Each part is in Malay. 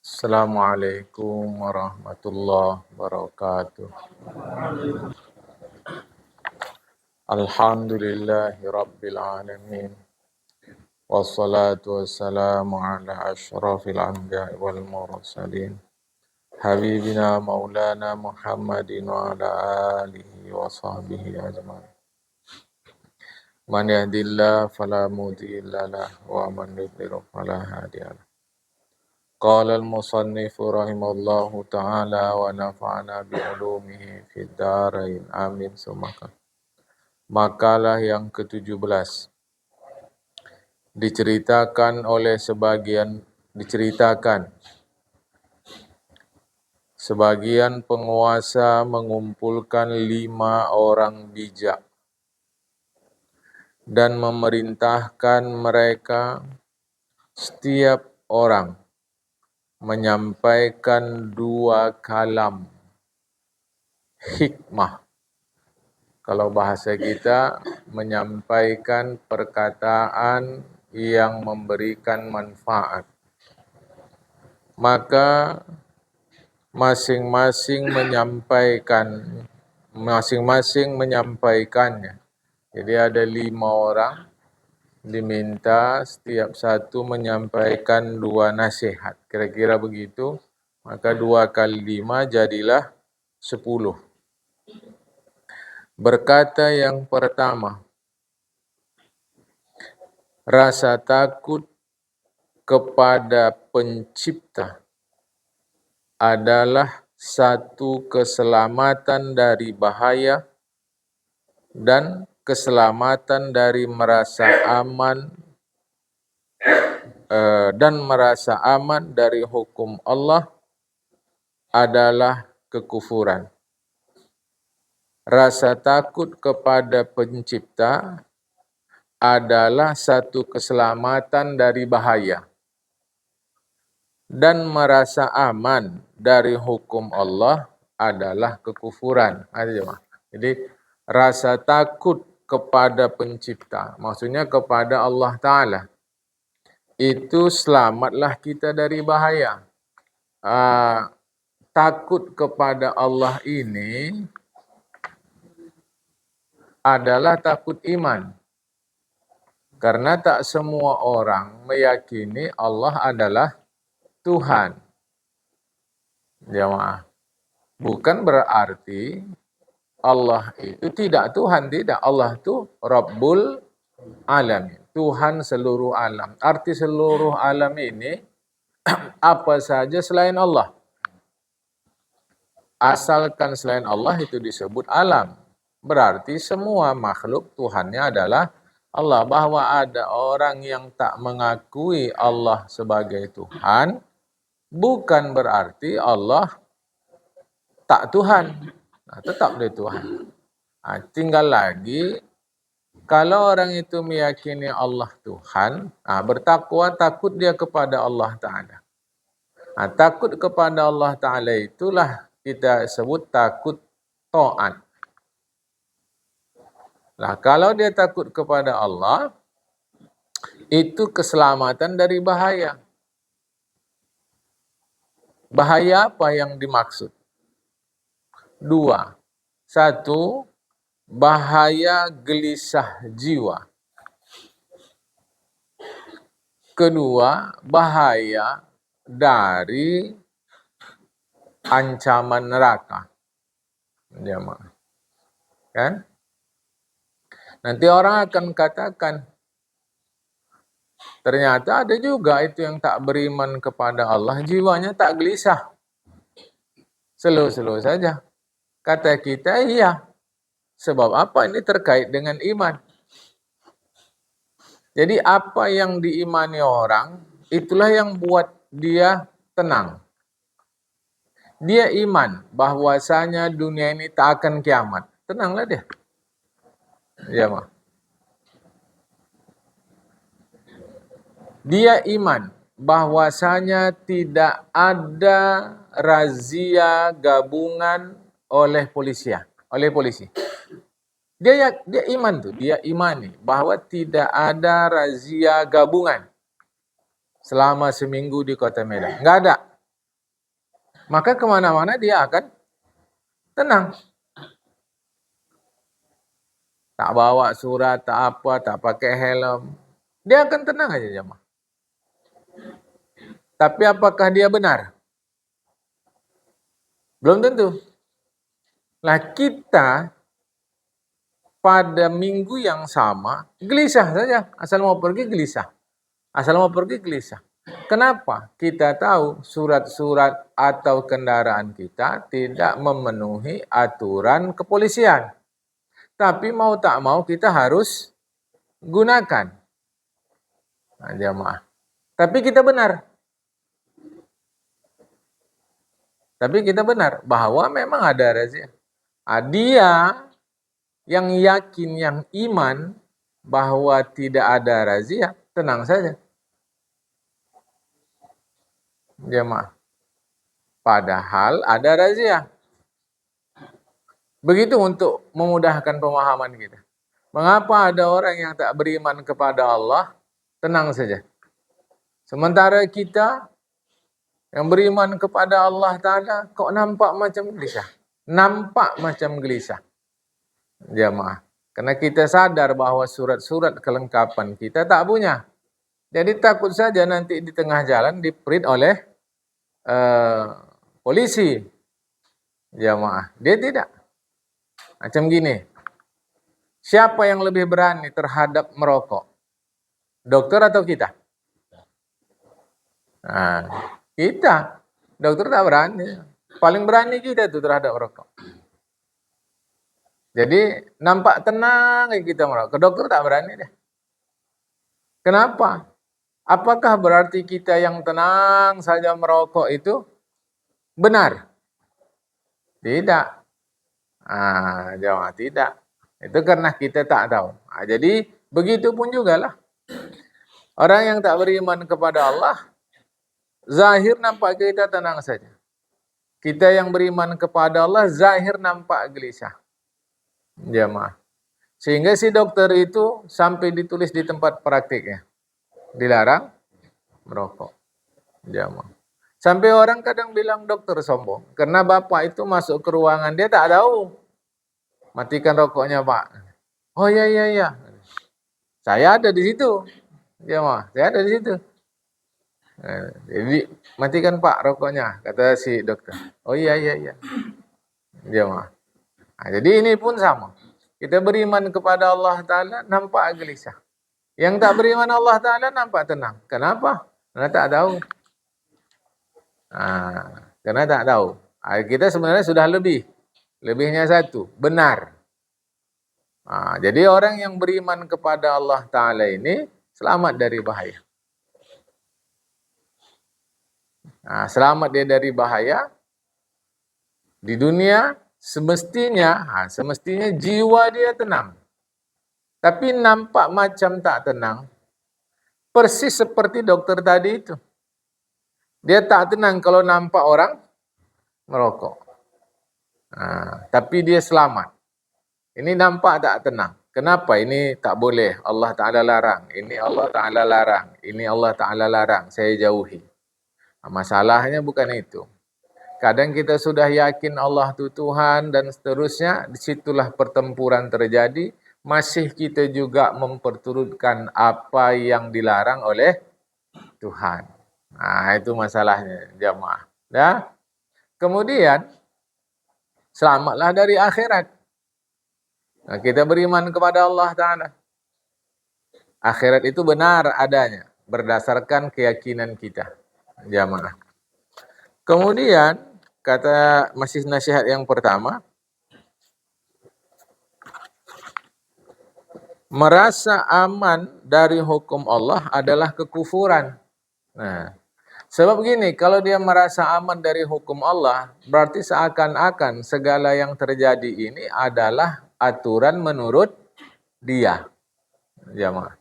Assalamualaikum warahmatullahi wabarakatuh. Alhamdulillahi rabbil alamin. Wassalatu wassalamu ala asyrafil anbiya'i wal mursalin. Habibina maulana Muhammadin wa ala alihi wa sahbihi ajma'in. Man yahdihillahu fala mudilla lahu wa man yudlil fala hadiya lahu. Qala al-musannifu rahimahullahu ta'ala wa nafa'ana bi'ulumihi fid dharain amin summa. Makalah yang ke-17 diceritakan sebagian penguasa mengumpulkan 5 orang bijak dan memerintahkan mereka setiap orang menyampaikan 2 kalam hikmah. Kalau bahasa kita, menyampaikan perkataan yang memberikan manfaat. Maka masing-masing menyampaikannya. Jadi ada 5 orang diminta setiap satu menyampaikan 2 nasihat. Kira-kira begitu. Maka 2 kali 5 jadilah 10. Berkata yang pertama, rasa takut kepada pencipta adalah satu keselamatan dari bahaya dan keselamatan dari merasa aman dari hukum Allah adalah kekufuran. Rasa takut kepada pencipta adalah satu keselamatan dari bahaya. Dan merasa aman dari hukum Allah adalah kekufuran. Jadi rasa takut kepada pencipta, maksudnya kepada Allah Ta'ala. Itu selamatlah kita dari bahaya. Takut kepada Allah ini adalah takut iman. Karena tak semua orang meyakini Allah adalah Tuhan. Jamaah. Bukan berarti Allah itu tidak Tuhan, tidak. Allah itu Rabbul Alamin, Tuhan seluruh alam. Arti seluruh alam ini apa saja selain Allah. Asalkan selain Allah itu disebut alam. Berarti semua makhluk Tuhannya adalah Allah. Bahwa ada orang yang tak mengakui Allah sebagai Tuhan, bukan berarti Allah tak Tuhan. Tetap dia Tuhan. Tinggal lagi, kalau orang itu meyakini Allah Tuhan, bertakwa, takut dia kepada Allah Ta'ala. Takut kepada Allah Ta'ala itulah kita sebut takut ta'at. Nah, kalau dia takut kepada Allah, itu keselamatan dari bahaya. Bahaya apa yang dimaksud? 2. 1, bahaya gelisah jiwa. Kedua, bahaya dari ancaman neraka. Kan? Nanti orang akan katakan, ternyata ada juga itu yang tak beriman kepada Allah, jiwanya tak gelisah. Slow-slow saja. Kata kita, iya. Sebab apa? Ini terkait dengan iman. Jadi apa yang diimani orang, itulah yang buat dia tenang. Dia iman bahwasanya dunia ini tak akan kiamat. Tenanglah dia. Ya, Ma. Dia iman bahwasanya tidak ada razia gabungan oleh polisi. Dia iman tuh, dia imani bahwa tidak ada razia gabungan selama seminggu di Kota Medan. Enggak ada. maka kemana-mana dia akan tenang. Tak bawa surat, tak apa, tak pakai helm, dia akan tenang aja jemaah. Tapi apakah dia benar? Belum tentu. Lah kita pada minggu yang sama gelisah saja, asal mau pergi gelisah. Asal mau pergi gelisah. Kenapa? Kita tahu surat-surat atau kendaraan kita tidak memenuhi aturan kepolisian. Tapi mau tak mau kita harus gunakan. Nah, jemaah. Tapi kita benar. Bahwa memang ada razia. Dia yang yakin, yang iman bahwa tidak ada razia, tenang saja. Jemaah. Padahal ada razia. Begitu untuk memudahkan pemahaman kita. Mengapa ada orang yang tak beriman kepada Allah? Tenang saja. Sementara kita yang beriman kepada Allah Ta'ala kok nampak macam gelisah. Nampak macam gelisah. Jemaah. Karena kita sadar bahwa surat-surat kelengkapan kita tak punya. Jadi takut saja nanti di tengah jalan diprint oleh polisi. Jemaah. Dia tidak. Macam gini. Siapa yang lebih berani terhadap merokok? Dokter atau kita? Nah, kita. Dokter tak berani. Paling berani kita itu terhadap merokok. Jadi nampak tenang kita merokok. Dokter tak berani deh. Kenapa? Apakah berarti kita yang tenang saja merokok itu benar? Tidak. Jawab tidak. Itu karena kita tak tahu. Jadi begitu pun juga lah. Orang yang tak beriman kepada Allah, zahir nampak kita tenang saja. Kita yang beriman kepada Allah, zahir nampak gelisah. Jamaah. Sehingga si dokter itu sampai ditulis di tempat praktiknya. Dilarang merokok. Jamaah. Sampai orang kadang bilang dokter sombong. Karena bapak itu masuk ke ruangan, dia tak tahu. Matikan rokoknya pak. Oh iya. Saya ada di situ. Jamaah, saya ada di situ. Jadi matikan pak rokoknya, kata si dokter. Oh iya. Jamaah. Jadi ini pun sama. Kita beriman kepada Allah Ta'ala nampak gelisah. Yang tak beriman Allah Ta'ala nampak tenang. Kenapa? Karena tak tahu. Karena tak tahu. Kita sebenarnya sudah lebih. Lebihnya satu. Benar. Jadi orang yang beriman kepada Allah Ta'ala ini selamat dari bahaya. Selamat dia dari bahaya. Di dunia semestinya jiwa dia tenang. Tapi nampak macam tak tenang. Persis seperti dokter tadi itu. Dia tak tenang kalau nampak orang merokok. Tapi dia selamat. Ini nampak tak tenang. Kenapa? Ini tak boleh. Allah Ta'ala larang. Ini Allah Ta'ala larang. Ini Allah Ta'ala larang. Saya jauhi. Masalahnya bukan itu. Kadang kita sudah yakin Allah itu Tuhan dan seterusnya. Disitulah pertempuran terjadi. Masih kita juga memperturutkan apa yang dilarang oleh Tuhan. Itu masalahnya jamaah. Ya. Kemudian selamatlah dari akhirat. Kita beriman kepada Allah Ta'ala. Akhirat itu benar adanya berdasarkan keyakinan kita. Jamaah. Kemudian kata masih nasihat yang pertama, merasa aman dari hukum Allah adalah kekufuran. Sebab gini, kalau dia merasa aman dari hukum Allah, berarti seakan-akan segala yang terjadi ini adalah aturan menurut dia. Jamaah.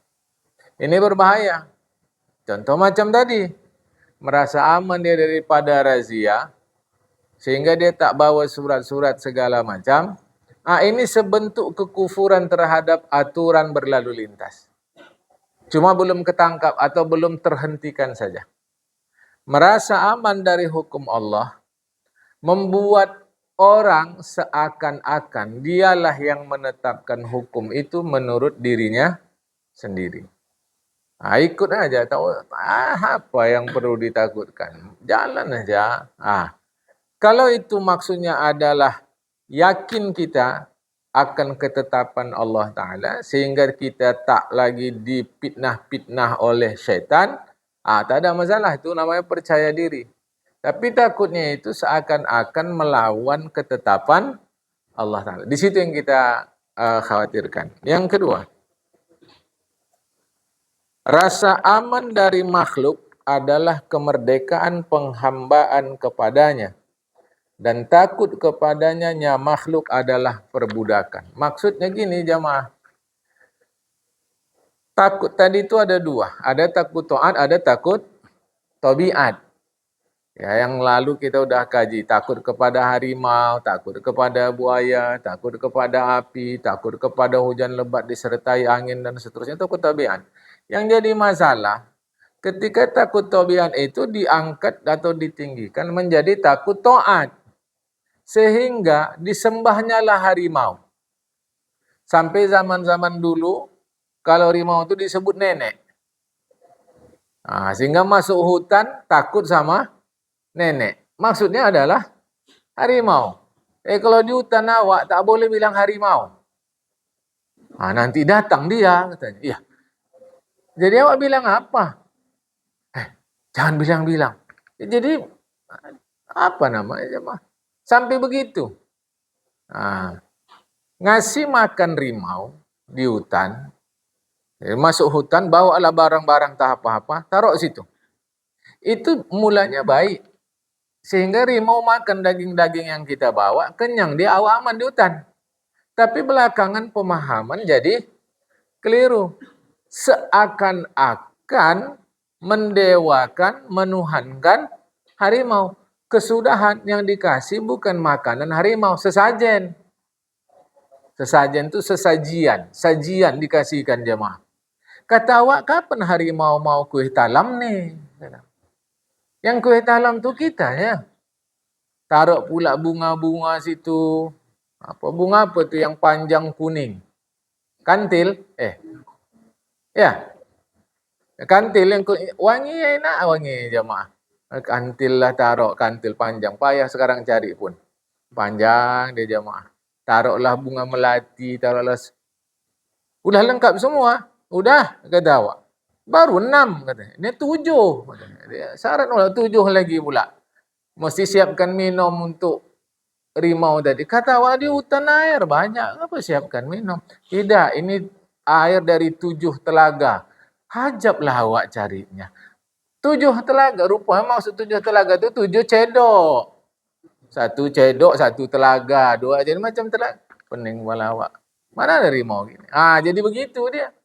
Ini berbahaya. Contoh macam tadi, merasa aman dia daripada razia, sehingga dia tak bawa surat-surat segala macam. Ini sebentuk kekufuran terhadap aturan berlalu lintas. Cuma belum ketangkap atau belum terhentikan saja. Merasa aman dari hukum Allah membuat orang seakan-akan dialah yang menetapkan hukum itu menurut dirinya sendiri. Ikut aja, tahu apa yang perlu ditakutkan. Jalan aja. Kalau itu maksudnya adalah yakin kita akan ketetapan Allah Ta'ala sehingga kita tak lagi dipitnah-pitnah oleh syaitan, tak ada masalah. Itu namanya percaya diri. Tapi takutnya itu seakan-akan melawan ketetapan Allah Ta'ala. Di situ yang kita khawatirkan. Yang kedua, rasa aman dari makhluk adalah kemerdekaan penghambaan kepadanya. Dan takut kepadanya makhluk adalah perbudakan. Maksudnya gini jamaah. Takut tadi itu ada dua. Ada takut ta'at, ada takut tabiat. Ya, yang lalu kita udah kaji. Takut kepada harimau, takut kepada buaya, takut kepada api, takut kepada hujan lebat disertai angin dan seterusnya. Takut tabiat. Yang jadi masalah, ketika takut tabiat itu diangkat atau ditinggikan menjadi takut ta'at. Sehingga disembahnya lah harimau. Sampai zaman-zaman dulu, kalau harimau itu disebut nenek. Sehingga masuk hutan takut sama nenek. Maksudnya adalah harimau. Kalau di hutan awak tak boleh bilang harimau. Nanti datang dia, katanya. Iya. Jadi awak bilang apa? Jangan bilang-bilang. Jadi apa namanya? Sampai begitu. Ngasih makan rimau di hutan. Masuk hutan, bawalah barang-barang tak apa-apa, taruh situ. Itu mulanya baik. Sehingga rimau makan daging-daging yang kita bawa, kenyang, dia awak aman di hutan. Tapi belakangan pemahaman jadi keliru. Seakan-akan mendewakan, menuhankan harimau. Kesudahan yang dikasih bukan makanan harimau, sesajen. Sesajen itu sesajian, sajian dikasihkan jemaah. Kata awak, kapan harimau mau kuih talam nih? Yang kuih talam tu kita ya. Taruh pula bunga-bunga situ. Bunga apa tu yang panjang kuning? Kantil? Ya. Kantil yang wangi enak wangi jemaah. Kantil lah taruh, kantil panjang. Payah sekarang cari pun. Panjang dia jemaah. Taruhlah bunga melati, taruhlah. Udah lengkap semua. Udah, kata awak. Baru 6, katanya. Ini 7. Syarat 7 lagi pula. Mesti siapkan minum untuk rimau tadi. Kata awak di hutan air banyak. Apa siapkan minum? Tidak, ini air dari 7 telaga. Hajablah awak carinya. 7 telaga, rupanya maksud 7 telaga itu 7 cedok. 1 cedok, 1 telaga, 2 jadi macam telaga. Pening kepala awak. Mana ada rimau gini? Jadi begitu dia.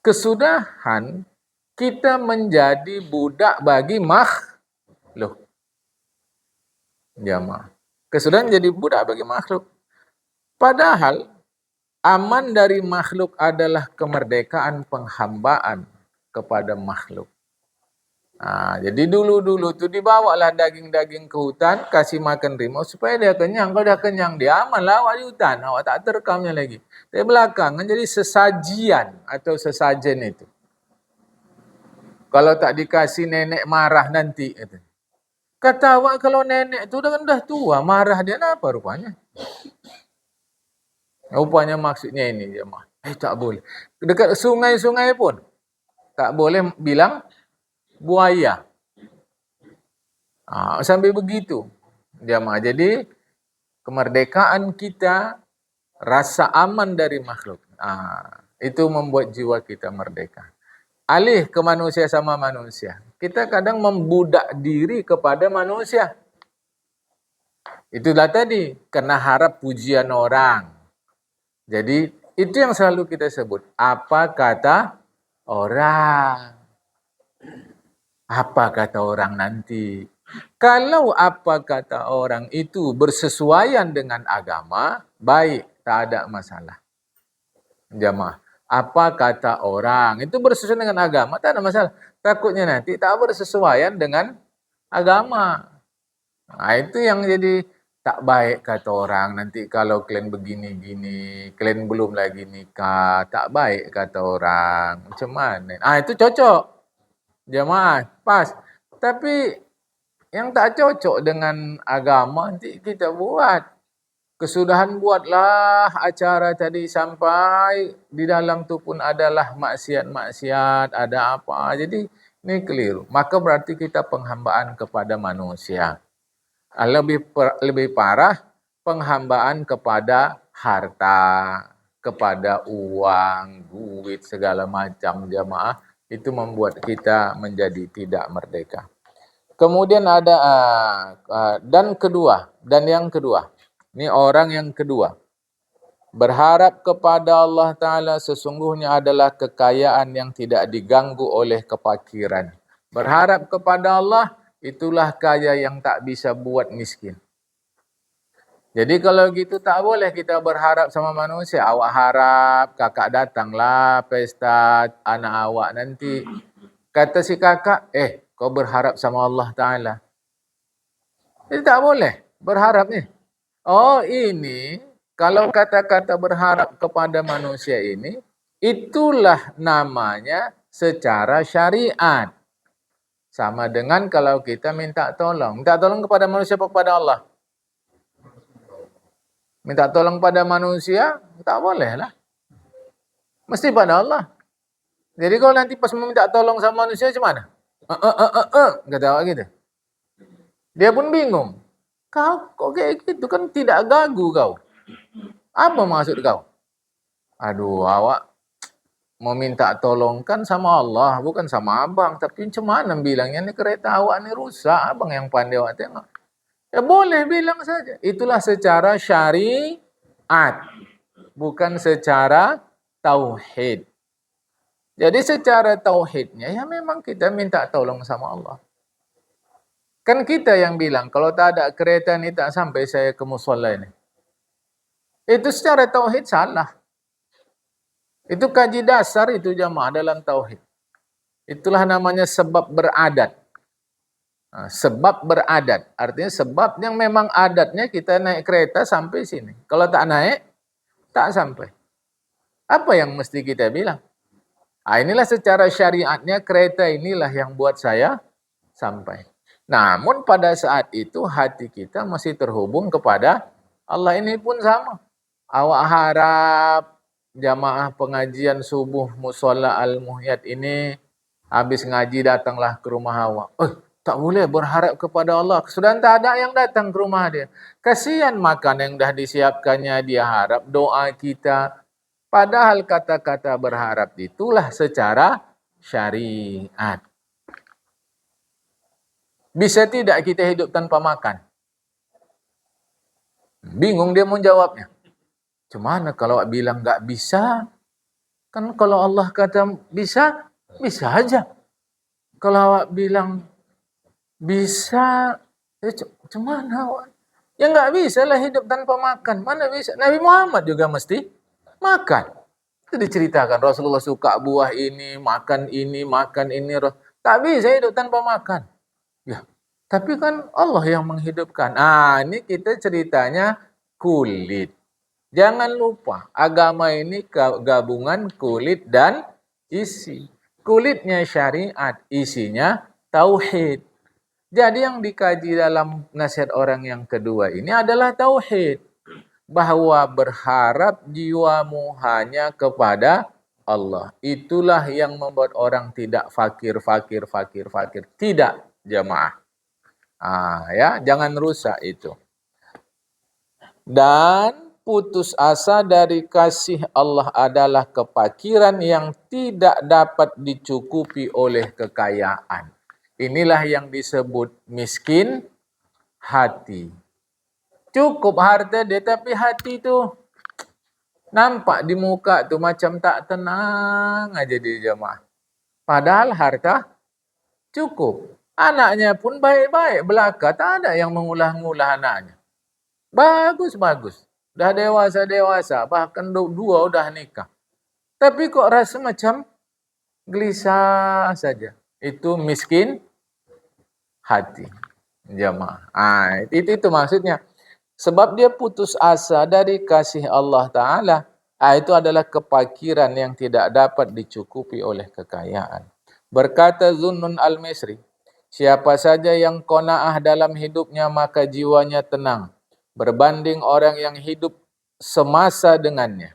Kesudahan kita menjadi budak bagi makhluk. Jamaah. Kesudahan jadi budak bagi makhluk. Padahal aman dari makhluk adalah kemerdekaan penghambaan kepada makhluk. Jadi dulu-dulu tu dibawalah daging-daging ke hutan, kasih makan rimau supaya dia kenyang. Kalau dah kenyang, dia aman lah awak di hutan. Awak tak terekamnya lagi. Dari belakangan jadi sesajian atau sesajen itu. Kalau tak dikasih nenek marah nanti. Kata awak kalau nenek tu dah tua, marah dia apa rupanya? Rupanya maksudnya ini je mah. Tak boleh. Dekat sungai-sungai pun tak boleh bilang buaya. Sampai begitu. Jamaah. Jadi kemerdekaan kita, rasa aman dari makhluk. Itu membuat jiwa kita merdeka. Alih ke manusia sama manusia. Kita kadang membudak diri kepada manusia. Itulah tadi, kena harap pujian orang. Jadi itu yang selalu kita sebut. Apa kata orang? Apa kata orang nanti? Kalau apa kata orang itu bersesuaian dengan agama, baik, tak ada masalah. Jamaah, apa kata orang itu bersesuaian dengan agama, tak ada masalah. Takutnya nanti tak bersesuaian dengan agama. Nah, itu yang jadi tak baik kata orang. Nanti kalau kalian begini-gini, kalian belum lagi nikah, tak baik kata orang. Macam mana? Ah, itu cocok. Jemaah, pas. Tapi yang tak cocok dengan agama nanti kita buat. Kesudahan buatlah acara tadi sampai di dalam tu pun adalah maksiat-maksiat, ada apa. Jadi ini keliru. Maka berarti kita penghambaan kepada manusia. Lebih parah penghambaan kepada harta, kepada uang, duit segala macam jamaah itu membuat kita menjadi tidak merdeka. Kemudian ada dan yang kedua. Ini orang yang kedua. Berharap kepada Allah Ta'ala sesungguhnya adalah kekayaan yang tidak diganggu oleh kefakiran. Berharap kepada Allah, itulah kaya yang tak bisa buat miskin. Jadi kalau gitu tak boleh kita berharap sama manusia. Awak harap kakak datanglah pesta anak awak nanti. Kata si kakak, kau berharap sama Allah Ta'ala. Itu tak boleh berharap ni. Oh ini, kalau kata-kata berharap kepada manusia ini, itulah namanya secara syariat. Sama dengan kalau kita minta tolong. Minta tolong kepada manusia atau kepada Allah? Minta tolong pada manusia, tak boleh lah. Mesti pada Allah. Jadi kalau nanti pas meminta tolong sama manusia, macam mana? Kata awak gitu. Dia pun bingung. Kau kok kayak gitu kan tidak gagu kau. Apa maksud kau? Aduh, awak mau minta tolong kan sama Allah, bukan sama abang. Tapi macam mana bilangnya ni kereta awak ni rusak, abang yang pandai awak tengok. Ya boleh bilang saja. Itulah secara syariat, bukan secara tauhid. Jadi secara tauhidnya ya memang kita minta tolong sama Allah. Kan kita yang bilang kalau tak ada kereta ni tak sampai saya ke mushola ini. Itu secara tauhid salah. Itu kaji dasar itu jamaah dalam tauhid. Itulah namanya sebab beradat. Nah, sebab beradat. Artinya sebab yang memang adatnya kita naik kereta sampai sini. Kalau tak naik, tak sampai. Apa yang mesti kita bilang? Nah, inilah secara syariatnya kereta inilah yang buat saya sampai. Namun pada saat itu hati kita masih terhubung kepada Allah. Ini pun sama. Awak harap jamaah pengajian subuh Mushola Al-Muhyad ini habis ngaji datanglah ke rumah awak. Tak boleh berharap kepada Allah. Sudah tak ada yang datang ke rumah dia. Kasihan makan yang dah disiapkannya, dia harap doa kita. Padahal kata-kata berharap itulah secara syariat. Bisa tidak kita hidup tanpa makan? Bingung dia mau jawabnya. Cuma kalau bilang tak bisa, kan kalau Allah kata bisa, bisa aja. Kalau awak bilang bisa, cuman awak. Ya nggak bisa lah hidup tanpa makan. Mana bisa? Nabi Muhammad juga mesti makan. Itu diceritakan Rasulullah suka buah ini, makan ini, makan ini. Tak bisa hidup tanpa makan. Ya, tapi kan Allah yang menghidupkan. Ini kita ceritanya kulit. Jangan lupa, agama ini gabungan kulit dan isi. Kulitnya syariat, isinya tauhid. Jadi yang dikaji dalam nasihat orang yang kedua ini adalah tauhid. Bahwa berharap jiwamu hanya kepada Allah. Itulah yang membuat orang tidak fakir. Tidak, jemaah. Ya, jangan rusak itu. Dan putus asa dari kasih Allah adalah kefakiran yang tidak dapat dicukupi oleh kekayaan. Inilah yang disebut miskin hati. Cukup harta dia tapi hati tu nampak di muka tu macam tak tenang aja dia jemaah. Padahal harta cukup. Anaknya pun baik-baik belaka, tak ada yang mengulah-ngulah anaknya. Bagus. Dah dewasa, bahkan dua udah nikah. Tapi kok rasa macam gelisah saja. Itu miskin hati. Jamaah. Itu maksudnya. Sebab dia putus asa dari kasih Allah Ta'ala. Itu adalah kepakiran yang tidak dapat dicukupi oleh kekayaan. Berkata Zunnun Al-Misri, siapa saja yang qanaah dalam hidupnya maka jiwanya tenang. Berbanding orang yang hidup semasa dengannya.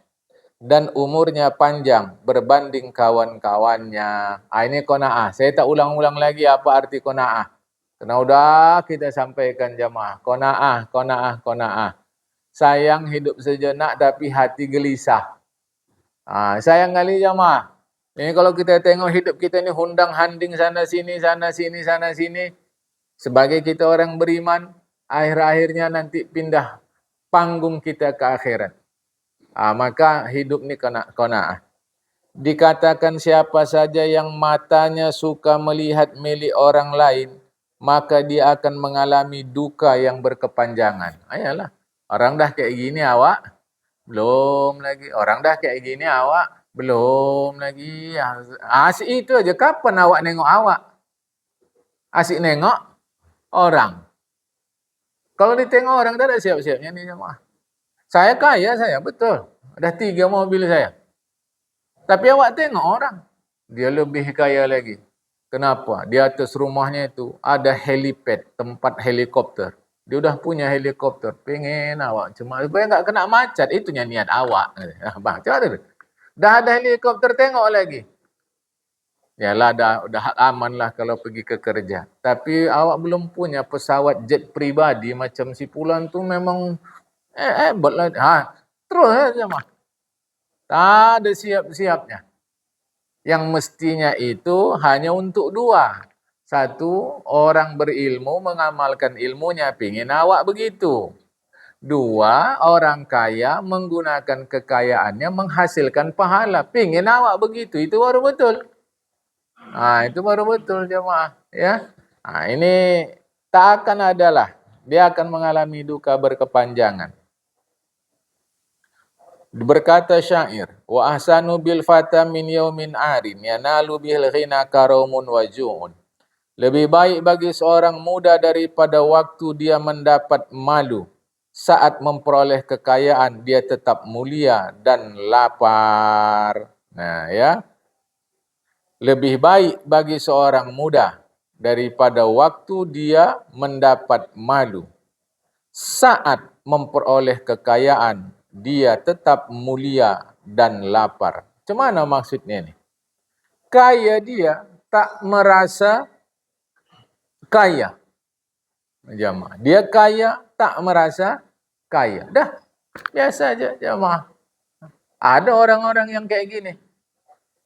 Dan umurnya panjang berbanding kawan-kawannya. Ini qanaah. Saya tak ulang-ulang lagi apa arti qanaah. Karena udah kita sampaikan jamaah. Qanaah, qanaah, qanaah. Sayang hidup sejenak tapi hati gelisah. Sayang kali jamaah. Ini kalau kita tengok hidup kita ini hundang handing sana sini, sana sini, sana sini. Sebagai kita orang beriman, akhir-akhirnya nanti pindah panggung kita ke akhirat. Maka hidup ini qanaah. Dikatakan siapa saja yang matanya suka melihat milik orang lain, maka dia akan mengalami duka yang berkepanjangan. Ayalah, orang dah kayak gini awak, belum lagi. Orang dah kayak gini awak, belum lagi. Asik itu aja, kapan awak nengok awak? Asik nengok orang. Kalau ditengok orang, dah ada siap-siapnya nih jemaah. Saya kaya, saya betul. Ada 3 mobil saya. Tapi awak tengok orang, dia lebih kaya lagi. Kenapa? Di atas rumahnya itu ada helipad, tempat helikopter. Dia udah punya helikopter. Pengen awak cuma supaya enggak kena macet. Itunya niat awak. Baca ada. Dah ada helikopter tengok lagi. Yalah dah aman lah kalau pergi ke kerja. Tapi awak belum punya pesawat jet pribadi macam si Pulan tu memang hebat lah. Terus aja mah. Tak ada siap-siapnya. Yang mestinya itu hanya untuk 2. 1, orang berilmu mengamalkan ilmunya, pingin awak begitu. 2, orang kaya menggunakan kekayaannya menghasilkan pahala, pingin awak begitu. Itu baru betul. Itu baru betul jemaah. Ya. Ini tak akan adalah. Dia akan mengalami duka berkepanjangan. Berkata syair, wa ahsanu bil fata min yaumin arin yanalu bil ghina karumun wajuun. Lebih baik bagi seorang muda daripada waktu dia mendapat malu. Saat memperoleh kekayaan dia tetap mulia dan lapar. Ya. Lebih baik bagi seorang muda daripada waktu dia mendapat malu. Saat memperoleh kekayaan dia tetap mulia dan lapar. Macam mana maksudnya ni? Kaya dia tak merasa kaya. Jamaah. Dia kaya tak merasa kaya. Dah, biasa aja jamaah. Ada orang-orang yang kayak gini.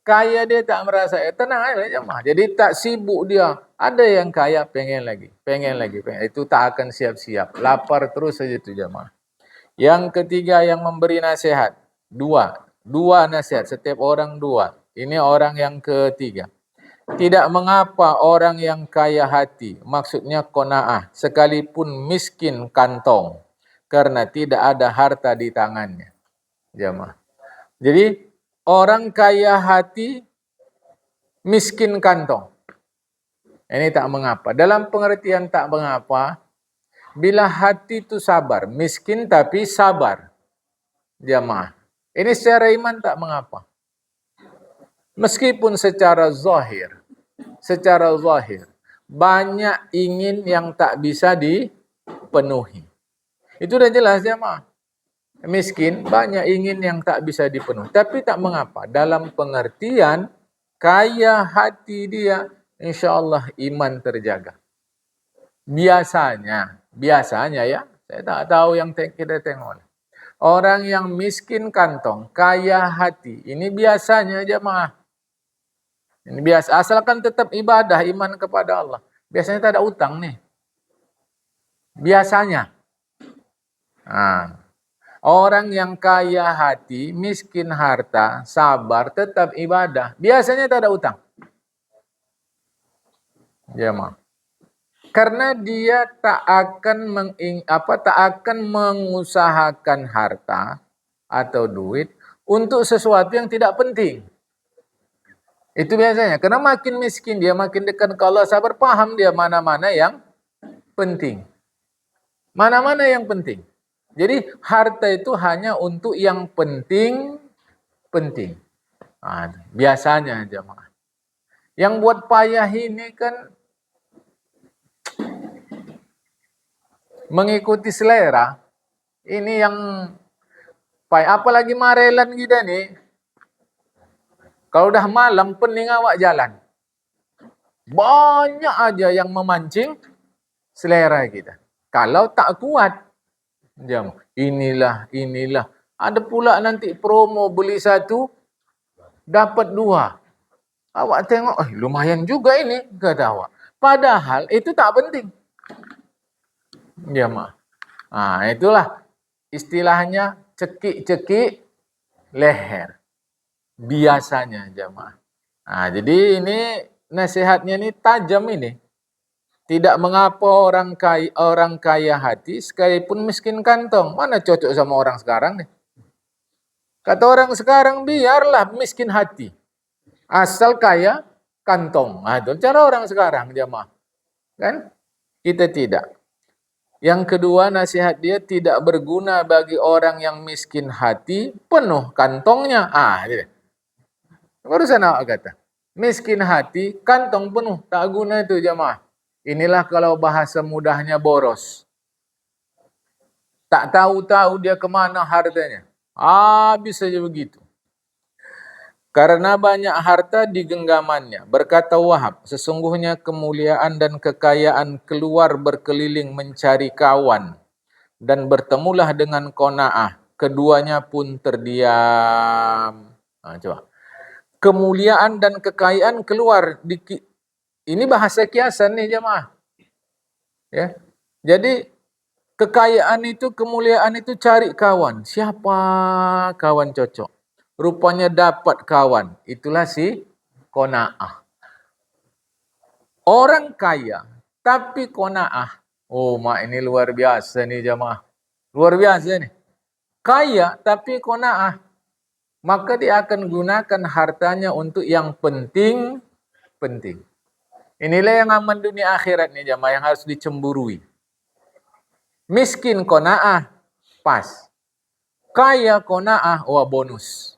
Kaya dia tak merasa, tenang aja jamaah. Jadi tak sibuk dia. Ada yang kaya pengen lagi. Itu tak akan siap-siap. Lapar terus saja itu jamaah. Yang ketiga yang memberi nasihat. 2 nasihat. Setiap orang 2. Ini orang yang ketiga. Tidak mengapa orang yang kaya hati. Maksudnya qanaah. Sekalipun miskin kantong. Karena tidak ada harta di tangannya. Jamaah. Jadi orang kaya hati. Miskin kantong. Ini tak mengapa. Dalam pengertian tak mengapa. Bila hati itu sabar, miskin tapi sabar. Jamaah. Ini secara iman tak mengapa. Meskipun secara zahir, banyak ingin yang tak bisa dipenuhi. Itu dah jelas jamaah. Miskin, banyak ingin yang tak bisa dipenuhi. Tapi tak mengapa. Dalam pengertian, kaya hati dia, insyaAllah iman terjaga. Biasanya ya, saya tak tahu yang kita tengok. Orang yang miskin kantong, kaya hati, ini biasanya jemaah. Ini biasa, asalkan tetap ibadah, iman kepada Allah. Biasanya tak ada utang nih. Biasanya. Orang yang kaya hati, miskin harta, sabar, tetap ibadah. Biasanya tak ada utang. Jemaah. Karena dia tak akan mengusahakan harta atau duit untuk sesuatu yang tidak penting. Itu biasanya. Karena makin miskin dia, makin dekat ke Allah, sabar, paham dia mana-mana yang penting. Mana-mana yang penting. Jadi harta itu hanya untuk yang penting. Biasanya jemaah. Yang buat payah ini kan mengikuti selera. Ini yang payah. Apalagi marelan kita nih. Kalau udah malam pening awak jalan. Banyak aja yang memancing selera kita. Kalau tak kuat, inilah. Ada pula nanti promo beli satu, dapat dua. Awak tengok, lumayan juga ini, kata awak. Padahal itu tak penting. Jemaah. Itulah istilahnya cekik-cekik leher. Biasanya jemaah. Jadi ini nasihatnya ini tajam ini. Tidak mengapa orang kaya hati sekalipun miskin kantong. Mana cocok sama orang sekarang nih? Kata orang sekarang biarlah miskin hati. Asal kaya kantong. Itu cara orang sekarang jemaah. Kan? Kita tidak. Yang kedua nasihat dia tidak berguna bagi orang yang miskin hati penuh kantongnya. Gitu. Barusan awak kata. Miskin hati kantong penuh. Tak guna itu jemaah. Inilah kalau bahasa mudahnya boros. Tak tahu-tahu dia kemana hartanya. Habis saja begitu. Karena banyak harta di genggamannya. Berkata Wahab, sesungguhnya kemuliaan dan kekayaan keluar berkeliling mencari kawan. Dan bertemulah dengan qanaah. Keduanya pun terdiam. Coba. Kemuliaan dan kekayaan keluar. Ini bahasa kiasan nih jemaah. Ya. Jadi kekayaan itu, kemuliaan itu cari kawan. Siapa kawan cocok? Rupanya dapat kawan. Itulah si qanaah. Orang kaya tapi qanaah. Mak ini luar biasa nih jemaah. Luar biasa nih. Kaya tapi qanaah. Maka dia akan gunakan hartanya untuk yang penting. Inilah yang aman dunia akhirat nih jemaah, yang harus dicemburui. Miskin qanaah, pas. Kaya qanaah, bonus.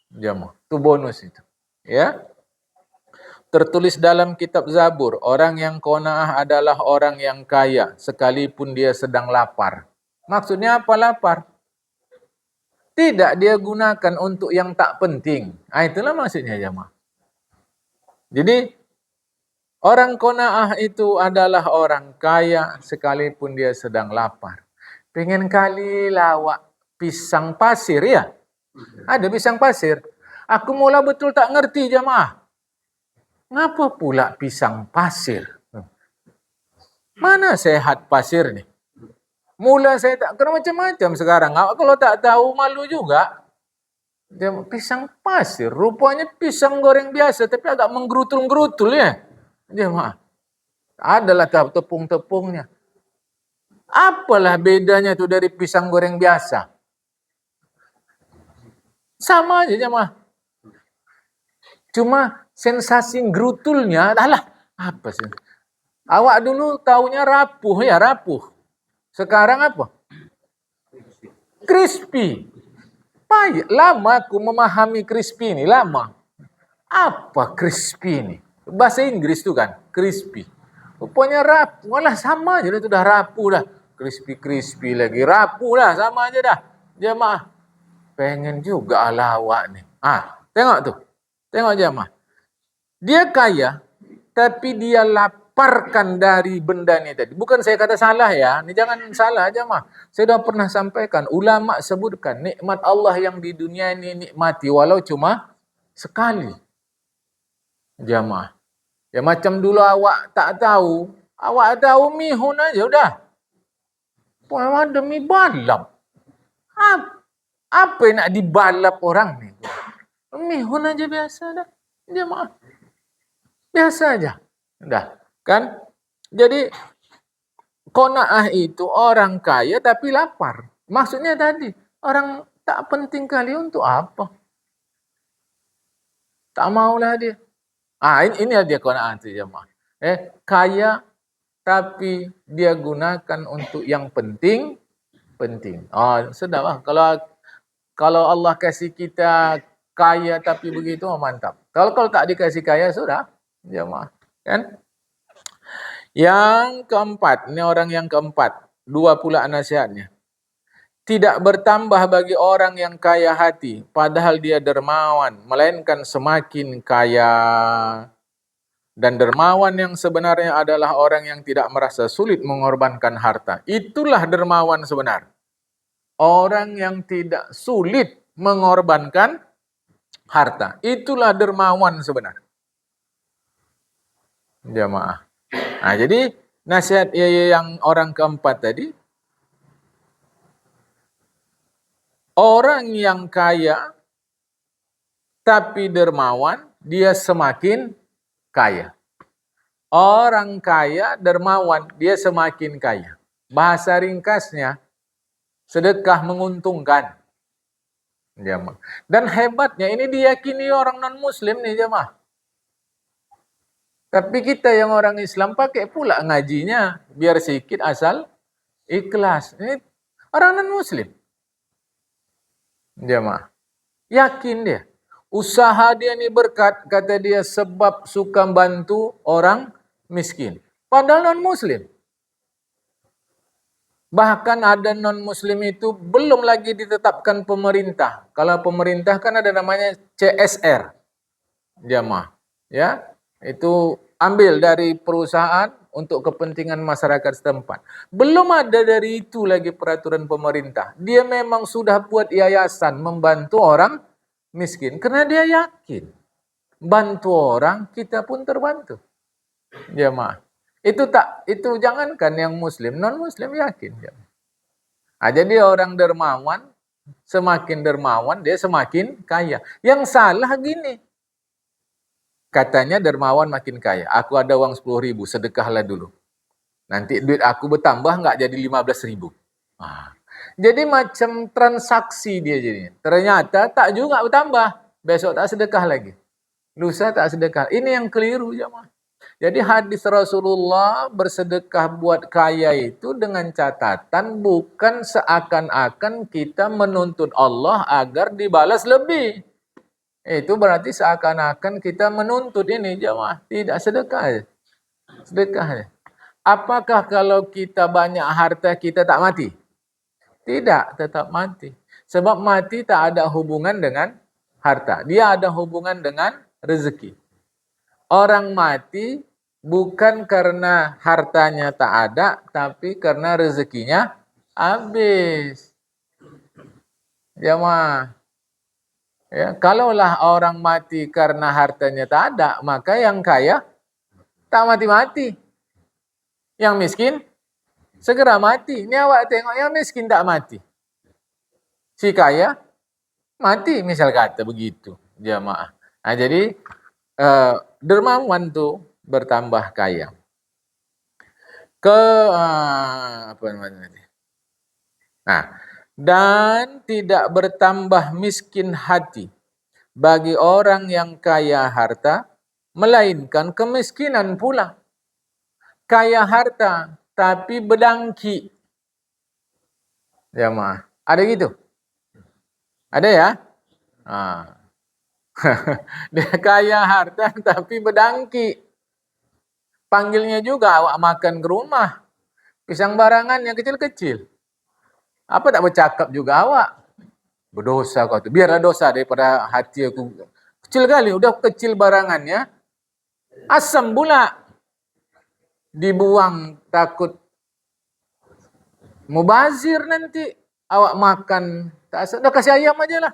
Jemaah, itu bonus itu. Ya. Tertulis dalam kitab Zabur, orang yang qanaah adalah orang yang kaya sekalipun dia sedang lapar. Maksudnya apa lapar? Tidak dia gunakan untuk yang tak penting. Itulah maksudnya jemaah. Jadi orang qanaah itu adalah orang kaya sekalipun dia sedang lapar. Pengen kali lawak pisang pasir ya? Ada pisang pasir. Aku mula betul tak ngerti jemaah. Ngapa pula pisang pasir? Mana sehat pasir nih? Mula saya tak kena macam-macam sekarang. Kalau tak tahu malu juga. Pisang pasir. Rupanya pisang goreng biasa tapi agak menggerutul-gerutul ya. Jemaah. Adalah tepung-tepungnya. Apalah bedanya itu dari pisang goreng biasa? Sama aja jemaah. Cuma sensasi gerutulnya, apa sih? Awak dulu taunya rapuh. Sekarang apa? Crispy. Lama aku memahami crispy ini, lama. Apa crispy ini? Bahasa Inggris tuh kan, crispy. Rupanya rapuh, sama aja, itu dah rapuh dah. Crispy lagi, rapuh dah, sama aja dah. Jemaah, pengen juga lawak nih. Tengok tuh. Tengok jemaah. Dia kaya, tapi dia laparkan dari benda ini tadi. Bukan saya kata salah ya. Ini jangan salah jemaah. Saya sudah pernah sampaikan. Ulama sebutkan nikmat Allah yang di dunia ini nikmati walau cuma sekali. Jemaah. Ya macam dulu awak tak tahu. Awak tahu mihun aja udah. Ada mie balap. Apa yang nak dibalap orang nih? Mihun aja biasa dah. Jemaah. Biasa aja. Udah, kan? Jadi qanaah itu orang kaya tapi lapar. Maksudnya tadi, orang tak penting kali untuk apa? Tak maulah dia. Ini dia qanaah itu jemaah. Kaya tapi dia gunakan untuk yang penting. Oh, sudah lah. Kalau Allah kasih kita kaya tapi begitu, oh, mantap. Kalau tak dikasih kaya, sudah. Jemaah. Kan? Yang keempat, ini orang yang keempat. Dua pula nasihatnya. Tidak bertambah bagi orang yang kaya hati, padahal dia dermawan, melainkan semakin kaya. Dan dermawan yang sebenarnya adalah orang yang tidak merasa sulit mengorbankan harta. Itulah dermawan sebenar. Orang yang tidak sulit mengorbankan harta. Itulah dermawan sebenar. Jamaah. Nah, jadi nasihat yang orang keempat tadi, orang yang kaya tapi dermawan, dia semakin kaya. Orang kaya dermawan, dia semakin kaya. Bahasa ringkasnya, sedekah menguntungkan. Jamaah. Dan hebatnya ini diyakini orang non-muslim nih jamaah. Tapi kita yang orang Islam pakai pula ngajinya. Biar sedikit asal ikhlas. Ini orang non-muslim. Jamaah. Yakin dia. Usaha dia ini berkat, kata dia, sebab suka bantu orang miskin. Padahal non-muslim. Bahkan ada non-muslim itu belum lagi ditetapkan pemerintah. Kalau pemerintah kan ada namanya CSR. Jamaah. Ya, itu ambil dari perusahaan untuk kepentingan masyarakat setempat. Belum ada dari itu lagi peraturan pemerintah. Dia memang sudah buat yayasan membantu orang miskin. Karena dia yakin. Bantu orang, kita pun terbantu. Jamaah. Itu jangankan yang muslim, non-muslim yakin. Nah, jadi orang dermawan, semakin dermawan, dia semakin kaya. Yang salah gini. Katanya dermawan makin kaya. Aku ada uang 10.000, sedekahlah dulu. Nanti duit aku bertambah nggak jadi 15.000. Nah, jadi macam transaksi dia jadinya. Ternyata tak juga bertambah. Besok tak sedekah lagi. Lusa tak sedekah. Ini yang keliru jemaah. Jadi hadis Rasulullah bersedekah buat kaya itu dengan catatan bukan seakan-akan kita menuntut Allah agar dibalas lebih. Itu berarti seakan-akan kita menuntut ini jemaah. Tidak, sedekah. Sedekah. Apakah kalau kita banyak harta kita tak mati? Tidak, tetap mati. Sebab mati tak ada hubungan dengan harta. Dia ada hubungan dengan rezeki. Orang mati bukan karena hartanya tak ada, tapi karena rezekinya habis. Jemaah. Ya, kalaulah orang mati karena hartanya tak ada, maka yang kaya tak mati-mati. Yang miskin segera mati. Ini awak tengok yang miskin tak mati. Si kaya mati, misal kata begitu. Jemaah. Nah, jadi dermawan tuh bertambah kaya. Apa namanya? Nah, dan tidak bertambah miskin hati bagi orang yang kaya harta, melainkan kemiskinan pula. Kaya harta, tapi bedangki. Jemaah. Ada gitu? Ada ya? Nah. Dia kaya harta, tapi bedangki. Panggilnya juga awak makan ke rumah. Pisang barangan yang kecil-kecil. Apa tak bercakap juga awak? Berdosa kau tu. Biarlah dosa daripada hati aku. Kecil kali, udah kecil barangannya. Asam pula. Dibuang takut mubazir nanti. Awak makan. Tak asam. Dah kasih ayam aja lah.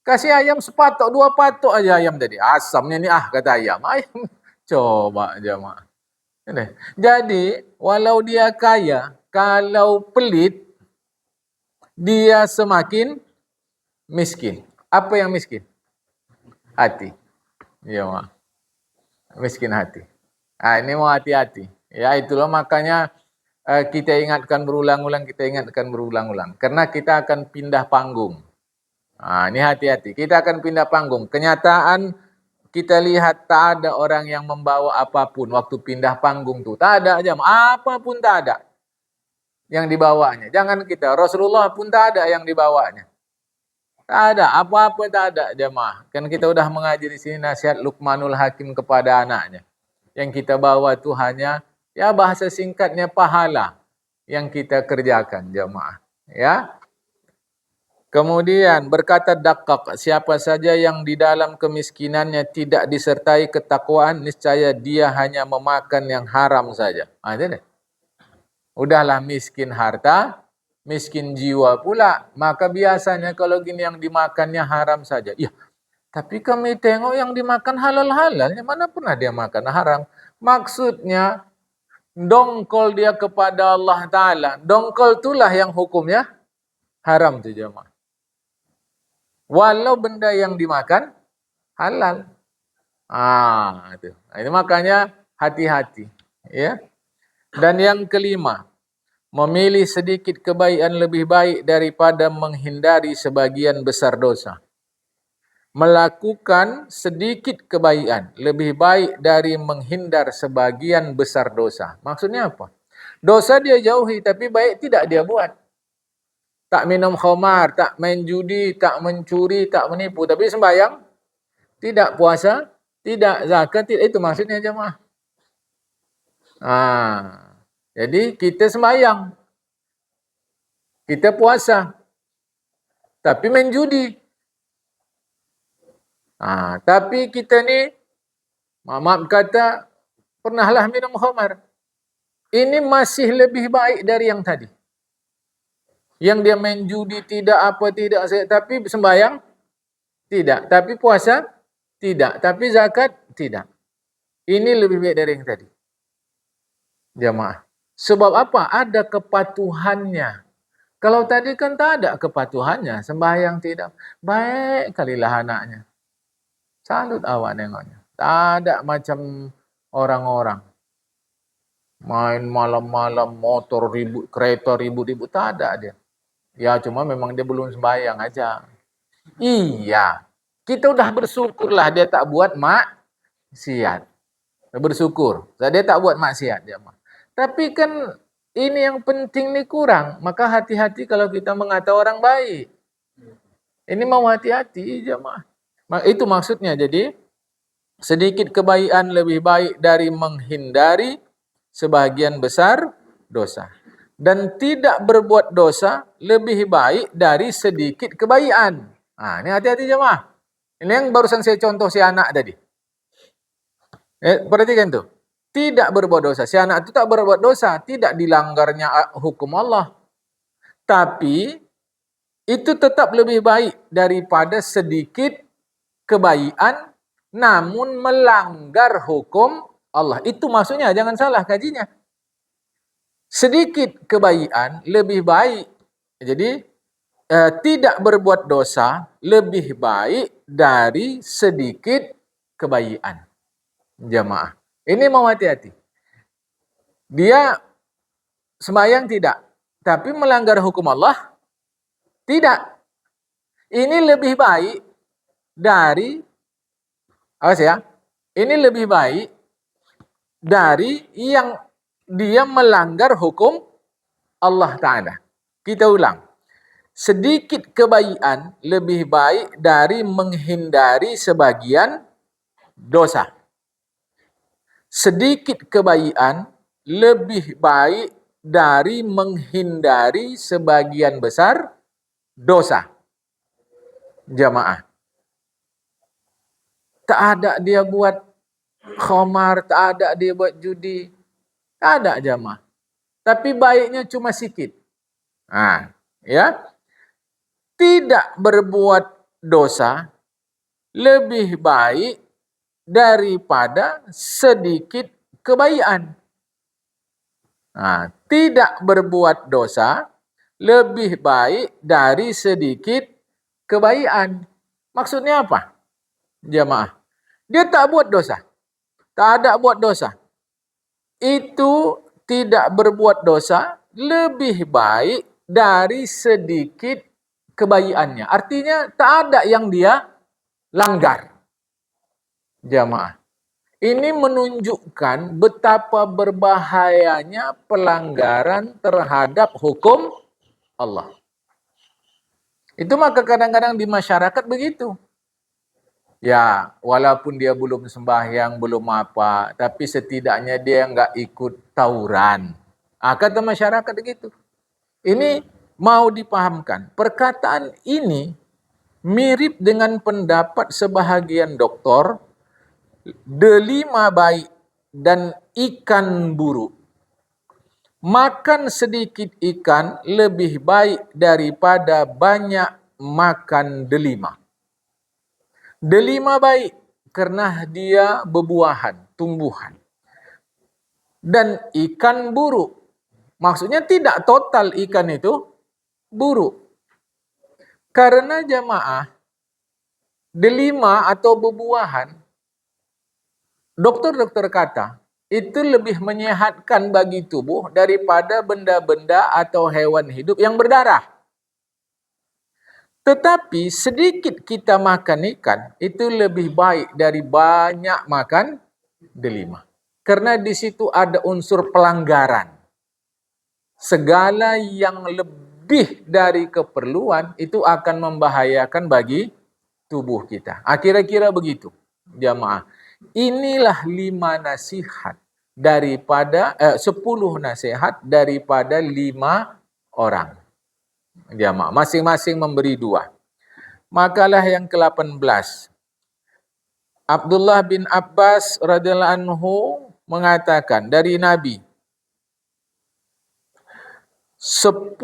Kasih ayam sepatok, 2 patok aja ayam tadi. Asamnya ni kata ayam. Ayam. Coba jemaah. Jadi, walau dia kaya, kalau pelit, dia semakin miskin. Apa yang miskin? Hati. Ya, Ma. Miskin hati. Ini mau hati-hati. Ya, itulah makanya kita ingatkan berulang-ulang, Karena kita akan pindah panggung. Ini hati-hati. Kita akan pindah panggung. Kenyataan kita lihat tak ada orang yang membawa apapun waktu pindah panggung tuh. Tak ada jamaah, apapun tak ada yang dibawanya. Jangan kita, Rasulullah pun tak ada yang dibawanya. Tak ada, apa-apa tak ada jamaah. Kan kita udah mengaji di sini nasihat Luqmanul Hakim kepada anaknya. Yang kita bawa itu hanya ya bahasa singkatnya pahala yang kita kerjakan jamaah. Ya. Kemudian berkata Daqqaq, siapa saja yang di dalam kemiskinannya tidak disertai ketakwaan, niscaya dia hanya memakan yang haram saja. Ada deh. Udahlah miskin harta, miskin jiwa pula. Maka biasanya kalau gini yang dimakannya haram saja. Ya, tapi kami tengok yang dimakan halal-halal. Mana pernah dia makan haram. Maksudnya, dongkol dia kepada Allah Ta'ala. Dongkol itulah yang hukumnya haram tu jemaah. Walau benda yang dimakan halal. Itu. Ini makanya hati-hati. Ya. Dan yang kelima, memilih sedikit kebaikan lebih baik daripada menghindari sebagian besar dosa. Melakukan sedikit kebaikan lebih baik dari menghindar sebagian besar dosa. Maksudnya apa? Dosa dia jauhi tapi baik tidak dia buat. Tak minum khamar, tak main judi, tak mencuri, tak menipu. Tapi sembahyang, tidak puasa, tidak zakat, tidak. Itu maksudnya jemaah. Jadi kita sembahyang, kita puasa, tapi main judi. Tapi kita ni, maaf kata, pernahlah minum khamar. Ini masih lebih baik dari yang tadi. Yang dia main judi tidak apa tidak, tapi sembahyang tidak, tapi puasa tidak, tapi zakat tidak. Ini lebih baik dari yang tadi. Jamaah. Sebab apa? Ada kepatuhannya. Kalau tadi kan tak ada kepatuhannya, sembahyang tidak. Baik kalilah anaknya. Salut awak nengoknya. Tak ada macam orang-orang. Main malam-malam, motor ribut, kereta ribut-ribut, tak ada dia. Ya cuma memang dia belum sembahyang aja. Iya. Kita udah bersyukurlah dia tak buat maksiat. Bersyukur. Dia tak buat maksiat dia. Tapi kan ini yang penting ni kurang. Maka hati-hati kalau kita mengata orang baik. Ini mau hati-hati jemaah. Itu maksudnya. Jadi sedikit kebaikan lebih baik dari menghindari sebagian besar dosa. Dan tidak berbuat dosa lebih baik dari sedikit kebaikan. Ini hati-hati jemaah. Ini yang barusan saya contoh si anak tadi. Perhatikan tu. Tidak berbuat dosa. Si anak itu tak berbuat dosa. Tidak dilanggarnya hukum Allah. Tapi itu tetap lebih baik daripada sedikit kebaikan namun melanggar hukum Allah. Itu maksudnya, jangan salah kajinya. Sedikit kebaikan lebih baik. Jadi tidak berbuat dosa lebih baik dari sedikit kebaikan. Jamaah. Ini mau hati-hati. Dia sembahyang tidak, tapi melanggar hukum Allah tidak. Ini lebih baik dari, awas ya, ini lebih baik dari yang dia melanggar hukum Allah Ta'ala. Kita ulang. Sedikit kebaikan lebih baik dari menghindari sebagian dosa. Sedikit kebaikan lebih baik dari menghindari sebagian besar dosa. Jamaah. Tak ada dia buat khamar, tak ada dia buat judi. Tak ada jamaah. Tapi baiknya cuma sikit. Ya. Tidak berbuat dosa lebih baik daripada sedikit kebaikan. Tidak berbuat dosa lebih baik dari sedikit kebaikan. Maksudnya apa? Jamaah. Dia tak buat dosa. Tak ada buat dosa. Itu tidak berbuat dosa lebih baik dari sedikit kebaikannya. Artinya tak ada yang dia langgar. Jamaah. Ini menunjukkan betapa berbahayanya pelanggaran terhadap hukum Allah. Itu maka kadang-kadang di masyarakat begitu. Ya, walaupun dia belum sembahyang, belum apa, tapi setidaknya dia enggak ikut tawuran. Kata masyarakat begitu. Ini mau dipahamkan. Perkataan ini mirip dengan pendapat sebahagian doktor, delima baik dan ikan buruk. Makan sedikit ikan lebih baik daripada banyak makan delima. Delima baik karena dia berbuahan, tumbuhan. Dan ikan buruk. Maksudnya tidak total ikan itu buruk. Karena jamaah, delima atau berbuahan, dokter-dokter kata, itu lebih menyehatkan bagi tubuh daripada benda-benda atau hewan hidup yang berdarah. Tetapi sedikit kita makan ikan, itu lebih baik dari banyak makan delima. Karena di situ ada unsur pelanggaran. Segala yang lebih dari keperluan itu akan membahayakan bagi tubuh kita. Kira-kira begitu, jamaah. Inilah 5 nasihat daripada 10 nasihat daripada 5 orang. Jamaah, masing-masing memberi 2. Makalah yang ke-18. Abdullah bin Abbas radhiyallahu anhu mengatakan dari Nabi, 10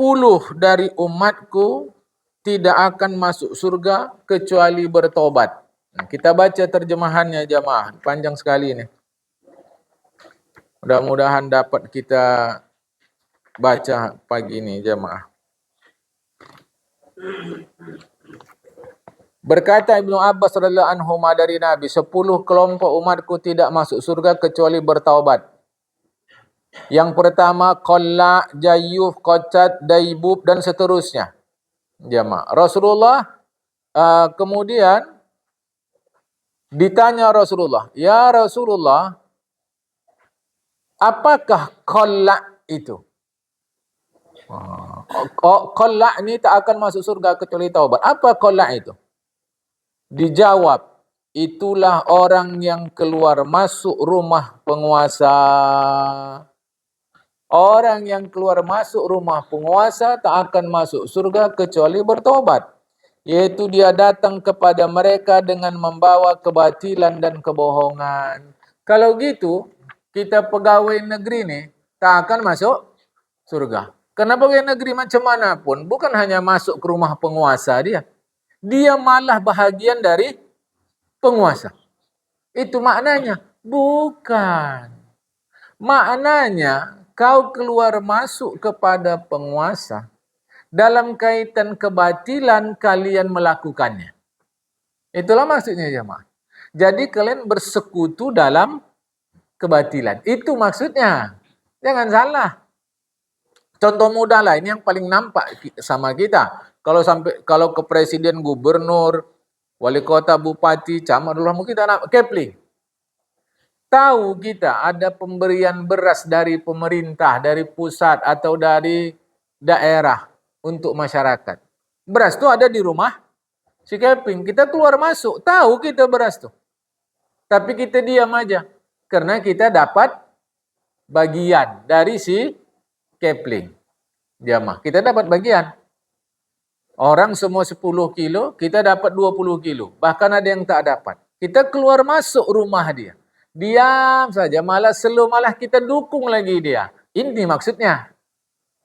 dari umatku tidak akan masuk surga kecuali bertobat. Kita baca terjemahannya jamaah, panjang sekali ini. Mudah-mudahan dapat kita baca pagi ini jamaah. Berkata Ibnu Abbas radhiyallahu anhu dari Nabi, 10 kelompok umatku tidak masuk surga kecuali bertaubat. Yang pertama, qalla, jayyuf, qacat, daibub dan seterusnya. Jamaah. Rasulullah kemudian ditanya Rasulullah, "Ya Rasulullah, apakah qalla itu?" Qalla ini tak akan masuk surga kecuali taubat. Apa qalla itu? Dijawab, itulah orang yang keluar masuk rumah penguasa. Orang yang keluar masuk rumah penguasa tak akan masuk surga kecuali bertobat. Yaitu dia datang kepada mereka dengan membawa kebatilan dan kebohongan. Kalau gitu, kita pegawai negeri nih tak akan masuk surga. Karena pegawai negeri macam mana pun bukan hanya masuk ke rumah penguasa dia. Dia malah bahagian dari penguasa. Itu maknanya. Bukan. Maknanya, kau keluar masuk kepada penguasa. Dalam kaitan kebatilan, kalian melakukannya. Itulah maksudnya jemaah. Jadi kalian bersekutu dalam kebatilan. Itu maksudnya. Jangan salah. Contoh mudah lah, ini yang paling nampak sama kita. Kalau ke presiden, gubernur, wali kota, bupati, camat, dulu kita nak Kepling. Tahu kita ada pemberian beras dari pemerintah, dari pusat atau dari daerah untuk masyarakat. Beras itu ada di rumah si Kepling. Kita keluar masuk, tahu kita beras tuh. Tapi kita diam aja karena kita dapat bagian dari si Kepling. Jamaah, kita dapat bagian. Orang semua 10 kilo, kita dapat 20 kilo. Bahkan ada yang tak dapat. Kita keluar masuk rumah dia. Diam saja, malah kita dukung lagi dia. Ini maksudnya.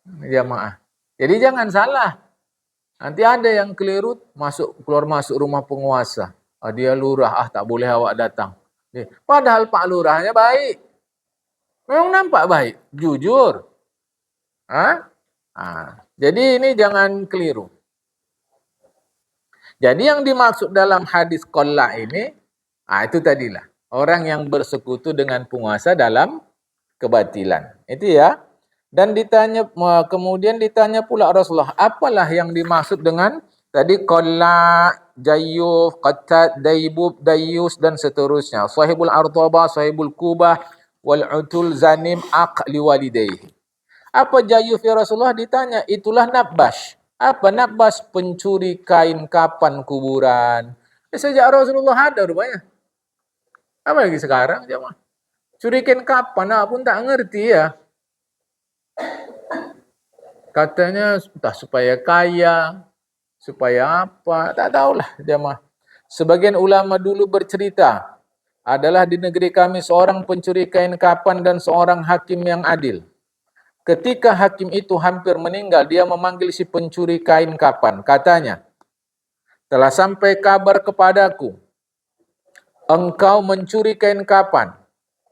Jamaah. Jadi jangan salah. Nanti ada yang keliru keluar masuk rumah penguasa. Dia lurah, tak boleh awak datang. Padahal Pak Lurahnya baik. Memang nampak baik, jujur. Jadi ini jangan keliru. Jadi yang dimaksud dalam hadis qalla ini, itu tadilah. Orang yang bersekutu dengan penguasa dalam kebatilan. Itu ya. Dan kemudian ditanya pula Rasulullah, apalah yang dimaksud dengan tadi qalla Jayyuf, Qattad, Daybub, Dayyus dan seterusnya. Sahibul Artabah, Sahibul Kubah, wal Utul Zanim aqli walidayhi. Apa Jayyuf ya Rasulullah? Ditanya, itulah Nabbash. Apa Nabbash? Pencuri kain kapan kuburan. Sejak Rasulullah ada rupanya. Apa lagi sekarang jemaah? Curi kain kapan? Pun tak ngerti ya. Katanya entah supaya kaya, supaya apa, tak tahulah jemaah. Sebagian ulama dulu bercerita, adalah di negeri kami seorang pencuri kain kapan dan seorang hakim yang adil. Ketika hakim itu hampir meninggal, dia memanggil si pencuri kain kapan. Katanya, telah sampai kabar kepadaku, engkau mencuri kain kapan,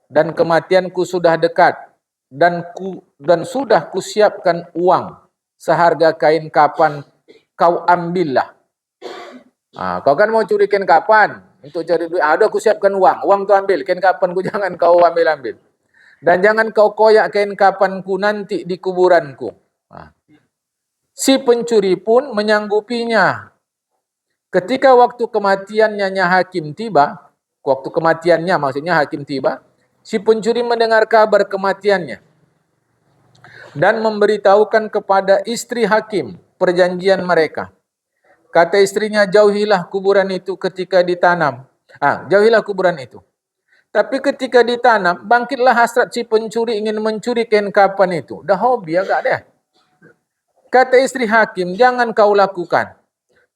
dan kematianku sudah dekat, dan sudah kusiapkan uang seharga kain kapan, kau ambillah. Kau kan mau curi kain kapan untuk cari duit. Udah aku siapkan uang. Uang tu ambil. Kain kapanku jangan kau ambil-ambil. Dan jangan kau koyak kain kapanku nanti di kuburanku. Si pencuri pun menyanggupinya. Ketika waktu kematiannya hakim tiba, waktu kematiannya maksudnya hakim tiba, si pencuri mendengar kabar kematiannya dan memberitahukan kepada istri hakim perjanjian mereka. Kata istrinya, jauhilah kuburan itu ketika ditanam. Jauhilah kuburan itu. Tapi ketika ditanam, bangkitlah hasrat si pencuri ingin mencuri kain kapan itu. Dah hobi agak deh. Kata istri hakim, jangan kau lakukan.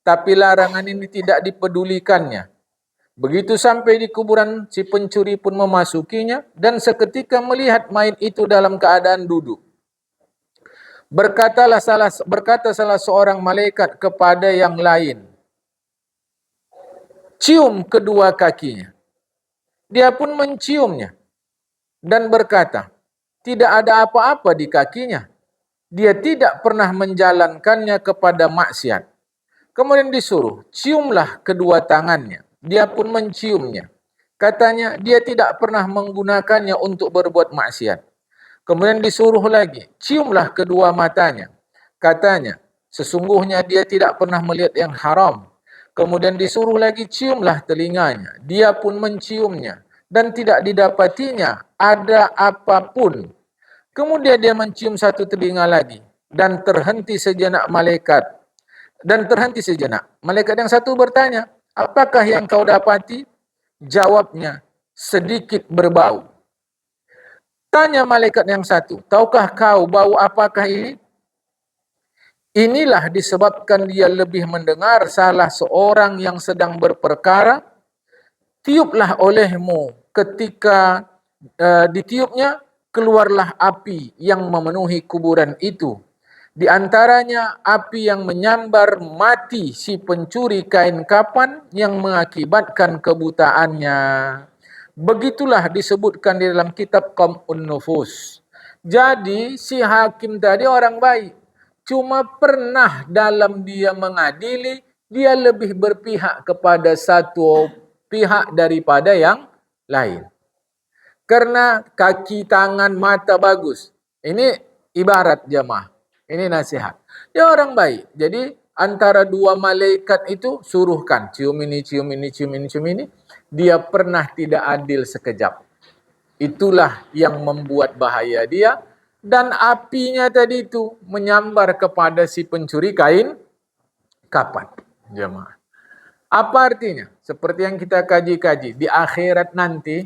Tapi larangan ini tidak dipedulikannya. Begitu sampai di kuburan, si pencuri pun memasukinya dan seketika melihat mayit itu dalam keadaan duduk. Berkata salah seorang malaikat kepada yang lain, cium kedua kakinya. Dia pun menciumnya dan berkata, tidak ada apa-apa di kakinya. Dia tidak pernah menjalankannya kepada maksiat. Kemudian disuruh, ciumlah kedua tangannya. Dia pun menciumnya. Katanya, dia tidak pernah menggunakannya untuk berbuat maksiat. Kemudian disuruh lagi, ciumlah kedua matanya. Katanya, sesungguhnya dia tidak pernah melihat yang haram. Kemudian disuruh lagi, ciumlah telinganya. Dia pun menciumnya. Dan tidak didapatinya ada apapun. Kemudian dia mencium satu telinga lagi. Dan terhenti sejenak malaikat. Malaikat yang satu bertanya, apakah yang kau dapati? Jawabnya, sedikit berbau. Tanya malaikat yang satu, tahukah kau bau apakah ini? Inilah disebabkan dia lebih mendengar salah seorang yang sedang berperkara. Tiuplah olehmu, ketika ditiupnya, keluarlah api yang memenuhi kuburan itu. Di antaranya api yang menyambar mati si pencuri kain kapan yang mengakibatkan kebutaannya. Begitulah disebutkan di dalam kitab Qam'un Nufus. Jadi si hakim tadi orang baik. Cuma pernah dalam dia mengadili, dia lebih berpihak kepada satu pihak daripada yang lain. Karena kaki, tangan, mata bagus. Ini ibarat jemaah. Ini nasihat. Dia orang baik. Jadi antara dua malaikat itu suruhkan. Cium ini, cium ini, cium ini, cium ini. Dia pernah tidak adil sekejap. Itulah yang membuat bahaya dia. Dan apinya tadi itu menyambar kepada si pencuri kain kapan. Jemaah. Apa artinya? Seperti yang kita kaji-kaji. Di akhirat nanti,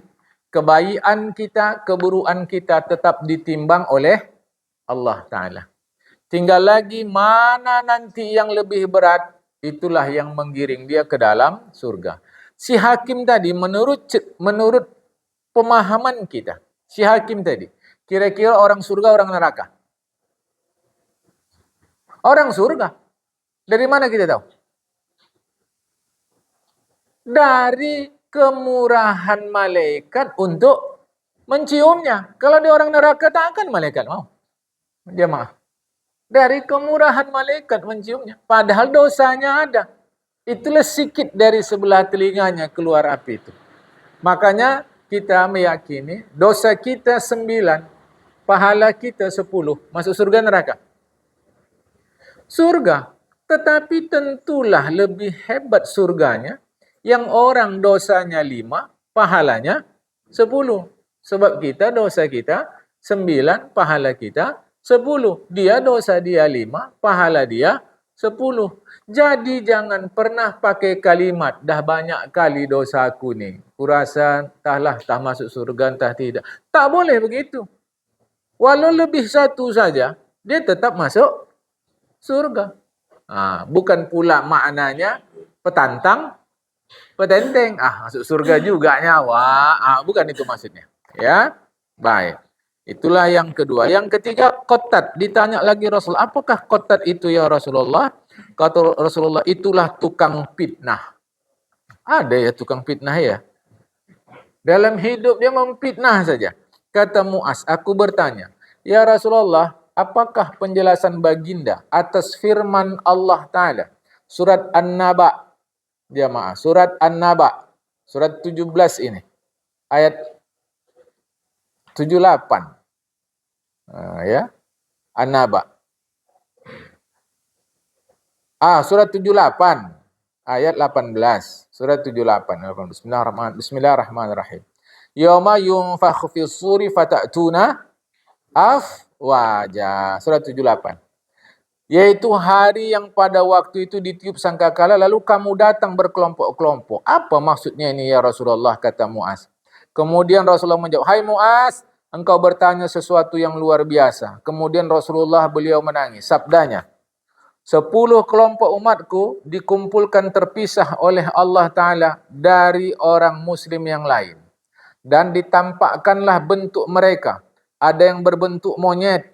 kebaikan kita, keburukan kita tetap ditimbang oleh Allah Ta'ala. Tinggal lagi mana nanti yang lebih berat, itulah yang menggiring dia ke dalam surga. Si hakim tadi menurut pemahaman kita, si hakim tadi, kira-kira orang surga, orang neraka? Orang surga. Dari mana kita tahu? Dari kemurahan malaikat untuk menciumnya. Kalau dia orang neraka, tak akan malaikat mau. Jemaah. Dari kemurahan malaikat menciumnya. Padahal dosanya ada. Itulah sikit dari sebelah telinganya keluar api itu. Makanya kita meyakini dosa kita 9, pahala kita 10. Masuk surga neraka? Surga. Tetapi tentulah lebih hebat surganya yang orang dosanya 5, pahalanya 10. Sebab kita dosa kita 9, pahala kita 10. Dia dosa dia 5, pahala dia 10. Jadi jangan pernah pakai kalimat, dah banyak kali dosa aku ni, kurasa entahlah tak masuk surga entah tidak. Tak boleh begitu. Walau lebih satu saja, dia tetap masuk surga. Bukan pula maknanya petantang, petenteng. Masuk surga juga nyawa. Bukan itu maksudnya. Ya, baik. Itulah yang kedua. Yang ketiga, qatat. Ditanya lagi Rasul, apakah qatat itu ya Rasulullah? Kata Rasulullah, itulah tukang fitnah. Ada ya tukang fitnah ya? Dalam hidup dia memfitnah saja. Kata Mu'az, aku bertanya, ya Rasulullah, apakah penjelasan baginda atas firman Allah Ta'ala? Surat An-Naba. Jamaah, surat An-Naba. Surat 17 ini. Ayat 78. Ya. An-Naba. Surat 78. Ayat 18. Surat 78. Bismillahirrahmanirrahim. Yauma yunfakhu fis suri fatatuna afwaja. Surat 78. Yaitu hari yang pada waktu itu ditiup sangkakala lalu kamu datang berkelompok-kelompok. Apa maksudnya ini ya Rasulullah, kata Mu'az. Kemudian Rasulullah menjawab, hai Mu'az, engkau bertanya sesuatu yang luar biasa. Kemudian beliau menangis. Sabdanya, 10 kelompok umatku dikumpulkan terpisah oleh Allah Ta'ala dari orang muslim yang lain. Dan ditampakkanlah bentuk mereka. Ada yang berbentuk monyet.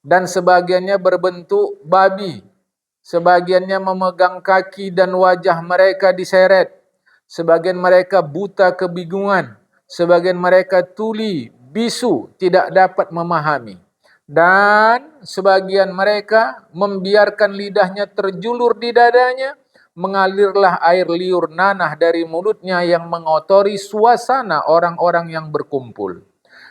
Dan sebagiannya berbentuk babi. Sebagiannya memegang kaki dan wajah mereka diseret. Sebagian mereka buta kebingungan. Sebagian mereka tuli, bisu, tidak dapat memahami. Dan sebagian mereka membiarkan lidahnya terjulur di dadanya. Mengalirlah air liur nanah dari mulutnya yang mengotori suasana orang-orang yang berkumpul.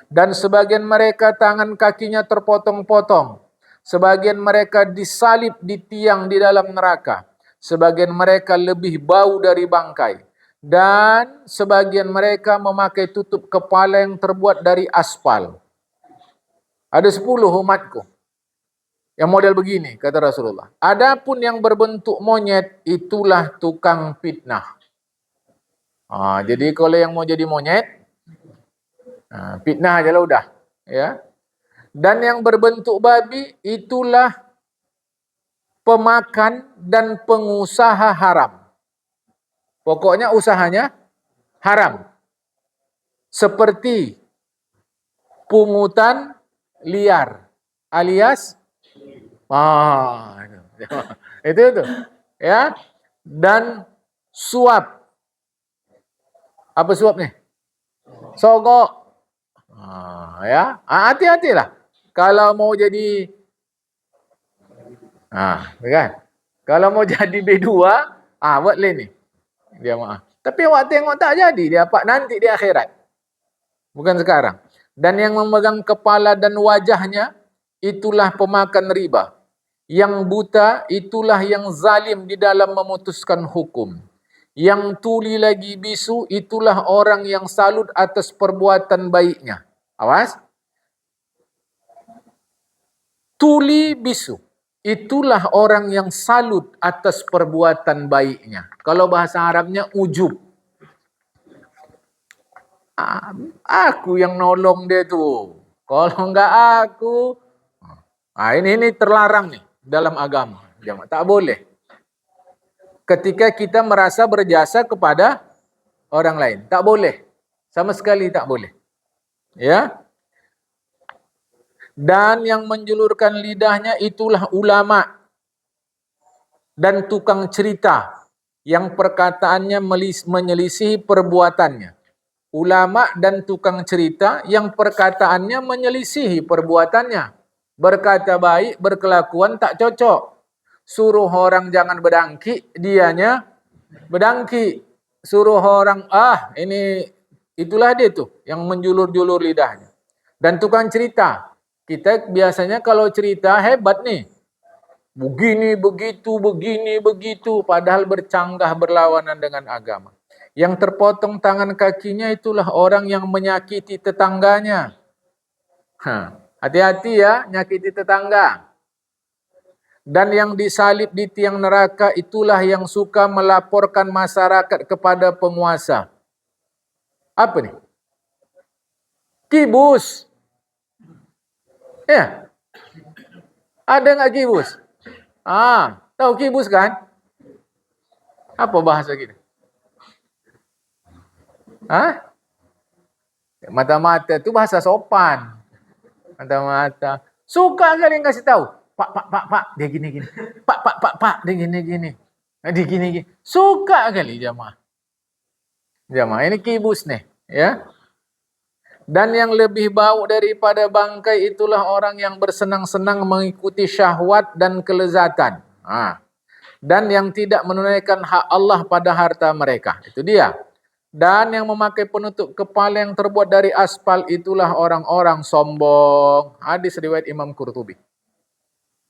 Dan sebagian mereka tangan kakinya terpotong-potong. Sebagian mereka disalib di tiang di dalam neraka. Sebagian mereka lebih bau dari bangkai. Dan sebagian mereka memakai tutup kepala yang terbuat dari aspal. Ada 10 umatku yang model begini, kata Rasulullah. Adapun yang berbentuk monyet, itulah tukang fitnah. Jadi kalau yang mau jadi monyet, fitnah aja lah udah. Ya. Dan yang berbentuk babi, itulah pemakan dan pengusaha haram. Pokoknya usahanya haram. Seperti pungutan liar alias itu ya, dan suap. Apa suap nih? Sogok. Ya, hati-hatilah kalau mau jadi kan? Kalau mau jadi B2, buat lain ni. Dia maaf. Tapi awak tengok tak jadi, dia dapat nanti di akhirat. Bukan sekarang. Dan yang memegang kepala dan wajahnya, itulah pemakan riba. Yang buta, itulah yang zalim di dalam memutuskan hukum. Yang tuli lagi bisu, itulah orang yang salut atas perbuatan baiknya. Awas. Tuli bisu, itulah orang yang salut atas perbuatan baiknya. Kalau bahasa Arabnya ujub. Aku yang nolong dia tu. Kalau enggak aku, ini terlarang nih dalam agama. Tak boleh. Ketika kita merasa berjasa kepada orang lain, tak boleh. Sama sekali tak boleh. Ya. Dan yang menjulurkan lidahnya itulah ulama dan tukang cerita yang perkataannya menyelisihi perbuatannya. Ulama dan tukang cerita yang perkataannya menyelisihi perbuatannya. Berkata baik, berkelakuan tak cocok. Suruh orang jangan berdangki, dianya berdangki. Suruh orang, itulah dia tuh yang menjulur-julur lidahnya. Dan tukang cerita. Kita biasanya kalau cerita hebat nih. begini, begitu, padahal bercanggah berlawanan dengan agama. Yang terpotong tangan kakinya itulah orang yang menyakiti tetangganya. Hati-hati ya, nyakiti tetangga. Dan yang disalib di tiang neraka itulah yang suka melaporkan masyarakat kepada penguasa. Apa nih? Kibus. Ya. Ada nggak kibus? Tahu kibus kan? Apa bahasa gitu? Mata-mata itu bahasa sopan. Mata-mata. Suka kali yang kasih tahu. Pak, dia gini. Pak, dia gini. Dia gini. Suka kali jamaah. Jamaah ini kibus nih, ya. Dan yang lebih bau daripada bangkai itulah orang yang bersenang-senang mengikuti syahwat dan kelezatan. Dan yang tidak menunaikan hak Allah pada harta mereka. Itu dia. Dan yang memakai penutup kepala yang terbuat dari aspal itulah orang-orang sombong. Hadis riwayat Imam Qurtubi.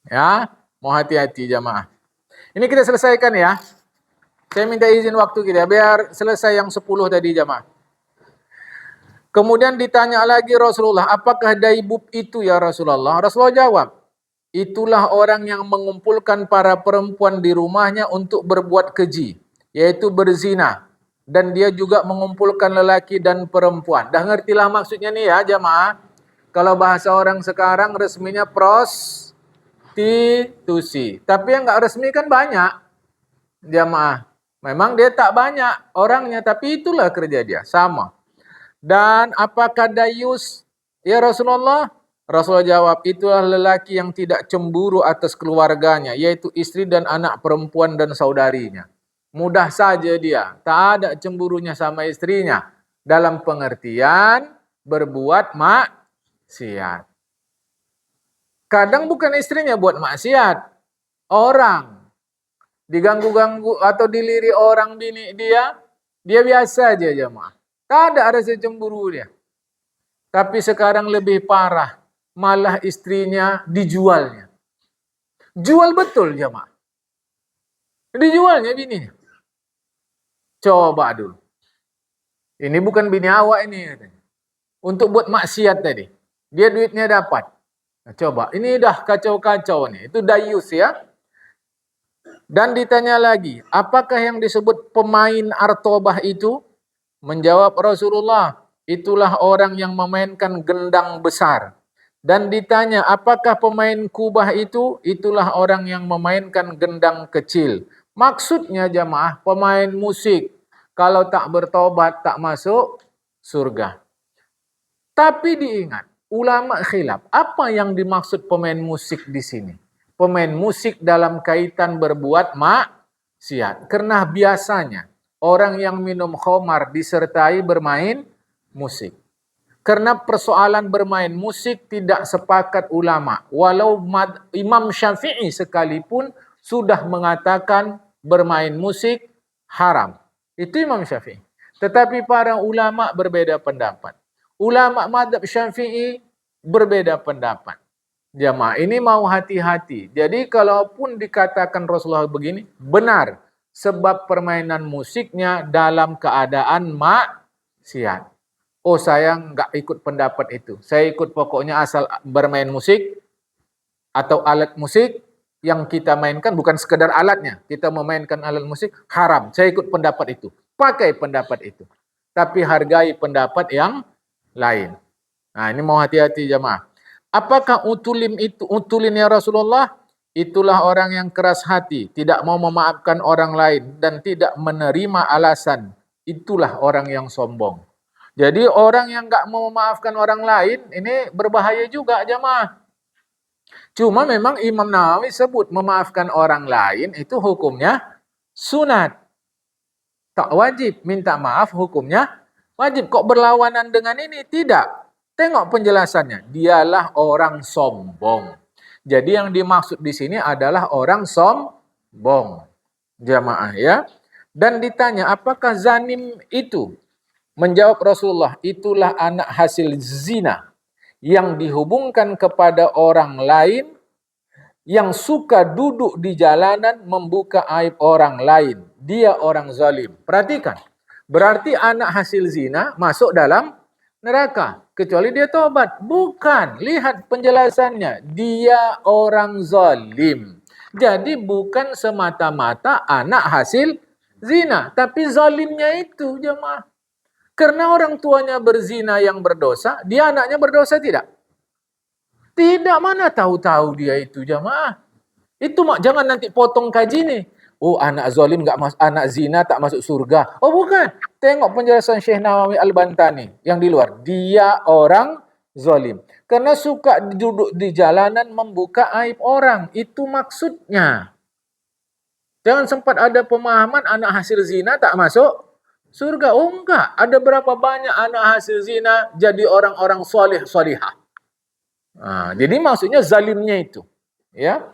Ya, mau hati-hati jamaah. Ini kita selesaikan ya. Saya minta izin waktu kita biar selesai yang 10 tadi jamaah. Kemudian ditanya lagi Rasulullah, apakah daibub itu ya Rasulullah? Rasulullah jawab, itulah orang yang mengumpulkan para perempuan di rumahnya untuk berbuat keji, yaitu berzina. Dan dia juga mengumpulkan lelaki dan perempuan. Dah ngertilah maksudnya nih ya jamaah. Kalau bahasa orang sekarang resminya prostitusi. Tapi yang nggak resmi kan banyak jamaah. Memang dia tak banyak orangnya, tapi itulah kerja dia, sama. Dan apakah dayus? Ya Rasulullah. Rasulullah jawab, itulah lelaki yang tidak cemburu atas keluarganya, yaitu istri dan anak perempuan dan saudarinya. Mudah saja dia, tak ada cemburunya sama istrinya. Dalam pengertian, berbuat maksiat. Kadang bukan istrinya buat maksiat. Orang. Diganggu-ganggu atau dilirik orang bini dia biasa aja jemaah. Tak ada rasa cemburu dia. Tapi sekarang lebih parah. Malah istrinya dijualnya. Jual betul jemaah. Dijualnya bininya. Coba dulu. Ini bukan bini awak ini. Untuk buat maksiat tadi. Dia duitnya dapat. Nah, coba. Ini dah kacau-kacau nih. Itu dayus ya. Dan ditanya lagi. Apakah yang disebut pemain artobah itu? Menjawab Rasulullah, itulah orang yang memainkan gendang besar. Dan ditanya, apakah pemain kubah itu? Itulah orang yang memainkan gendang kecil. Maksudnya jamaah, pemain musik. Kalau tak bertobat, tak masuk surga. Tapi diingat, ulama khilaf. Apa yang dimaksud pemain musik di sini? Pemain musik dalam kaitan berbuat maksiat. Karena biasanya, orang yang minum khamar disertai bermain musik. Karena persoalan bermain musik tidak sepakat ulama. Walau Imam Syafi'i sekalipun sudah mengatakan bermain musik haram. Itu Imam Syafi'i. Tetapi para ulama berbeda pendapat. Ulama mazhab Syafi'i berbeda pendapat. Jamaah ini mau hati-hati. Jadi kalaupun dikatakan Rasulullah begini, benar. Sebab permainan musiknya dalam keadaan maksiat. Oh saya nggak ikut pendapat itu. Saya ikut pokoknya asal bermain musik atau alat musik yang kita mainkan bukan sekedar alatnya. Kita memainkan alat musik haram. Saya ikut pendapat itu. Pakai pendapat itu. Tapi hargai pendapat yang lain. Nah ini mau hati-hati jamaah. Apakah utulin ya Rasulullah? Itulah orang yang keras hati, tidak mau memaafkan orang lain dan tidak menerima alasan. Itulah orang yang sombong. Jadi orang yang nggak mau memaafkan orang lain ini berbahaya juga jamaah. Cuma memang Imam Nawawi sebut memaafkan orang lain itu hukumnya sunat. Tak wajib, minta maaf hukumnya wajib. Kok berlawanan dengan ini? Tidak. Tengok penjelasannya. Dialah orang sombong. Jadi yang dimaksud di sini adalah orang sombong. Jamaah ya. Dan ditanya apakah zanim itu? Menjawab Rasulullah, itulah anak hasil zina yang dihubungkan kepada orang lain yang suka duduk di jalanan membuka aib orang lain. Dia orang zalim. Perhatikan. Berarti anak hasil zina masuk dalam neraka. Kecuali dia tobat. Bukan. Lihat penjelasannya. Dia orang zalim. Jadi bukan semata-mata anak hasil zina. Tapi zalimnya itu jemaah. Karena orang tuanya berzina yang berdosa, dia anaknya berdosa tidak? Tidak, mana tahu-tahu dia itu jamaah. Itu jangan nanti potong kaji nih. Oh, anak zalim anak zina tak masuk surga. Oh, bukan. Tengok penjelasan Syekh Nawawi Al-Bantani yang di luar. Dia orang zalim. Karena suka duduk di jalanan membuka aib orang. Itu maksudnya. Jangan sempat ada pemahaman anak hasil zina tak masuk surga. Oh, enggak. Ada berapa banyak anak hasil zina jadi orang-orang soleh-solihah. Jadi maksudnya zalimnya itu, ya.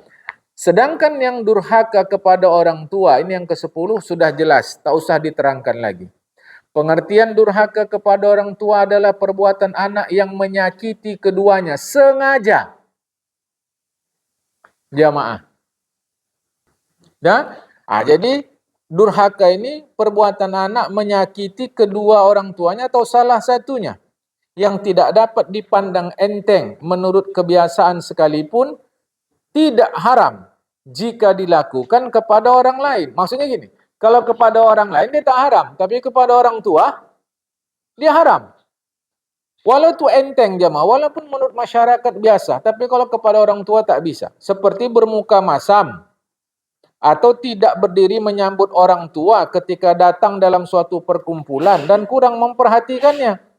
Sedangkan yang durhaka kepada orang tua, ini yang ke-10 sudah jelas, tak usah diterangkan lagi. Pengertian durhaka kepada orang tua adalah perbuatan anak yang menyakiti keduanya sengaja. Jamaah. Ya? Jadi durhaka ini perbuatan anak menyakiti kedua orang tuanya atau salah satunya, yang tidak dapat dipandang enteng menurut kebiasaan sekalipun, tidak haram jika dilakukan kepada orang lain. Maksudnya gini, kalau kepada orang lain dia tak haram, tapi kepada orang tua dia haram. Walau itu enteng jemaah, walaupun menurut masyarakat biasa, tapi kalau kepada orang tua tak bisa. Seperti bermuka masam, atau tidak berdiri menyambut orang tua ketika datang dalam suatu perkumpulan dan kurang memperhatikannya.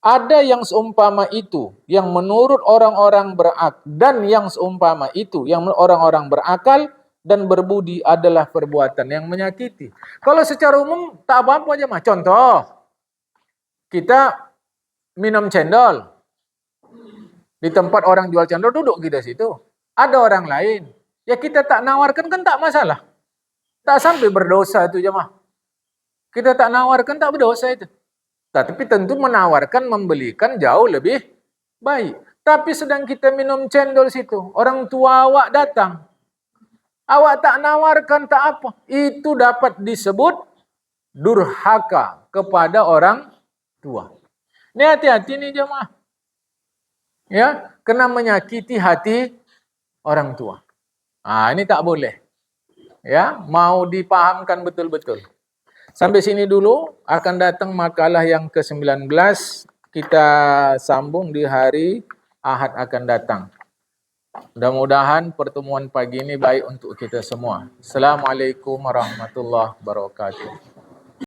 Ada yang seumpama itu, yang menurut orang-orang berakal, dan yang seumpama itu, yang orang-orang berakal dan berbudi adalah perbuatan yang menyakiti. Kalau secara umum tak apa-apa aja mah. Contoh, kita minum cendol di tempat orang jual cendol, duduk kita situ. Ada orang lain, ya kita tak nawarkan kan tak masalah. Tak sampai berdosa itu jemaah. Kita tak nawarkan tak berdosa itu. Tapi tentu menawarkan, membelikan jauh lebih baik. Tapi sedang kita minum cendol situ, orang tua awak datang. Awak tak nawarkan, tak apa. Itu dapat disebut durhaka kepada orang tua. Ini hati-hati nih jemaah. Ya, kena menyakiti hati orang tua. Ini tak boleh. Ya, mau dipahamkan betul-betul. Sampai sini dulu, akan datang makalah yang ke-19, kita sambung di hari Ahad akan datang. Mudah-mudahan pertemuan pagi ini baik untuk kita semua. Assalamualaikum warahmatullahi wabarakatuh.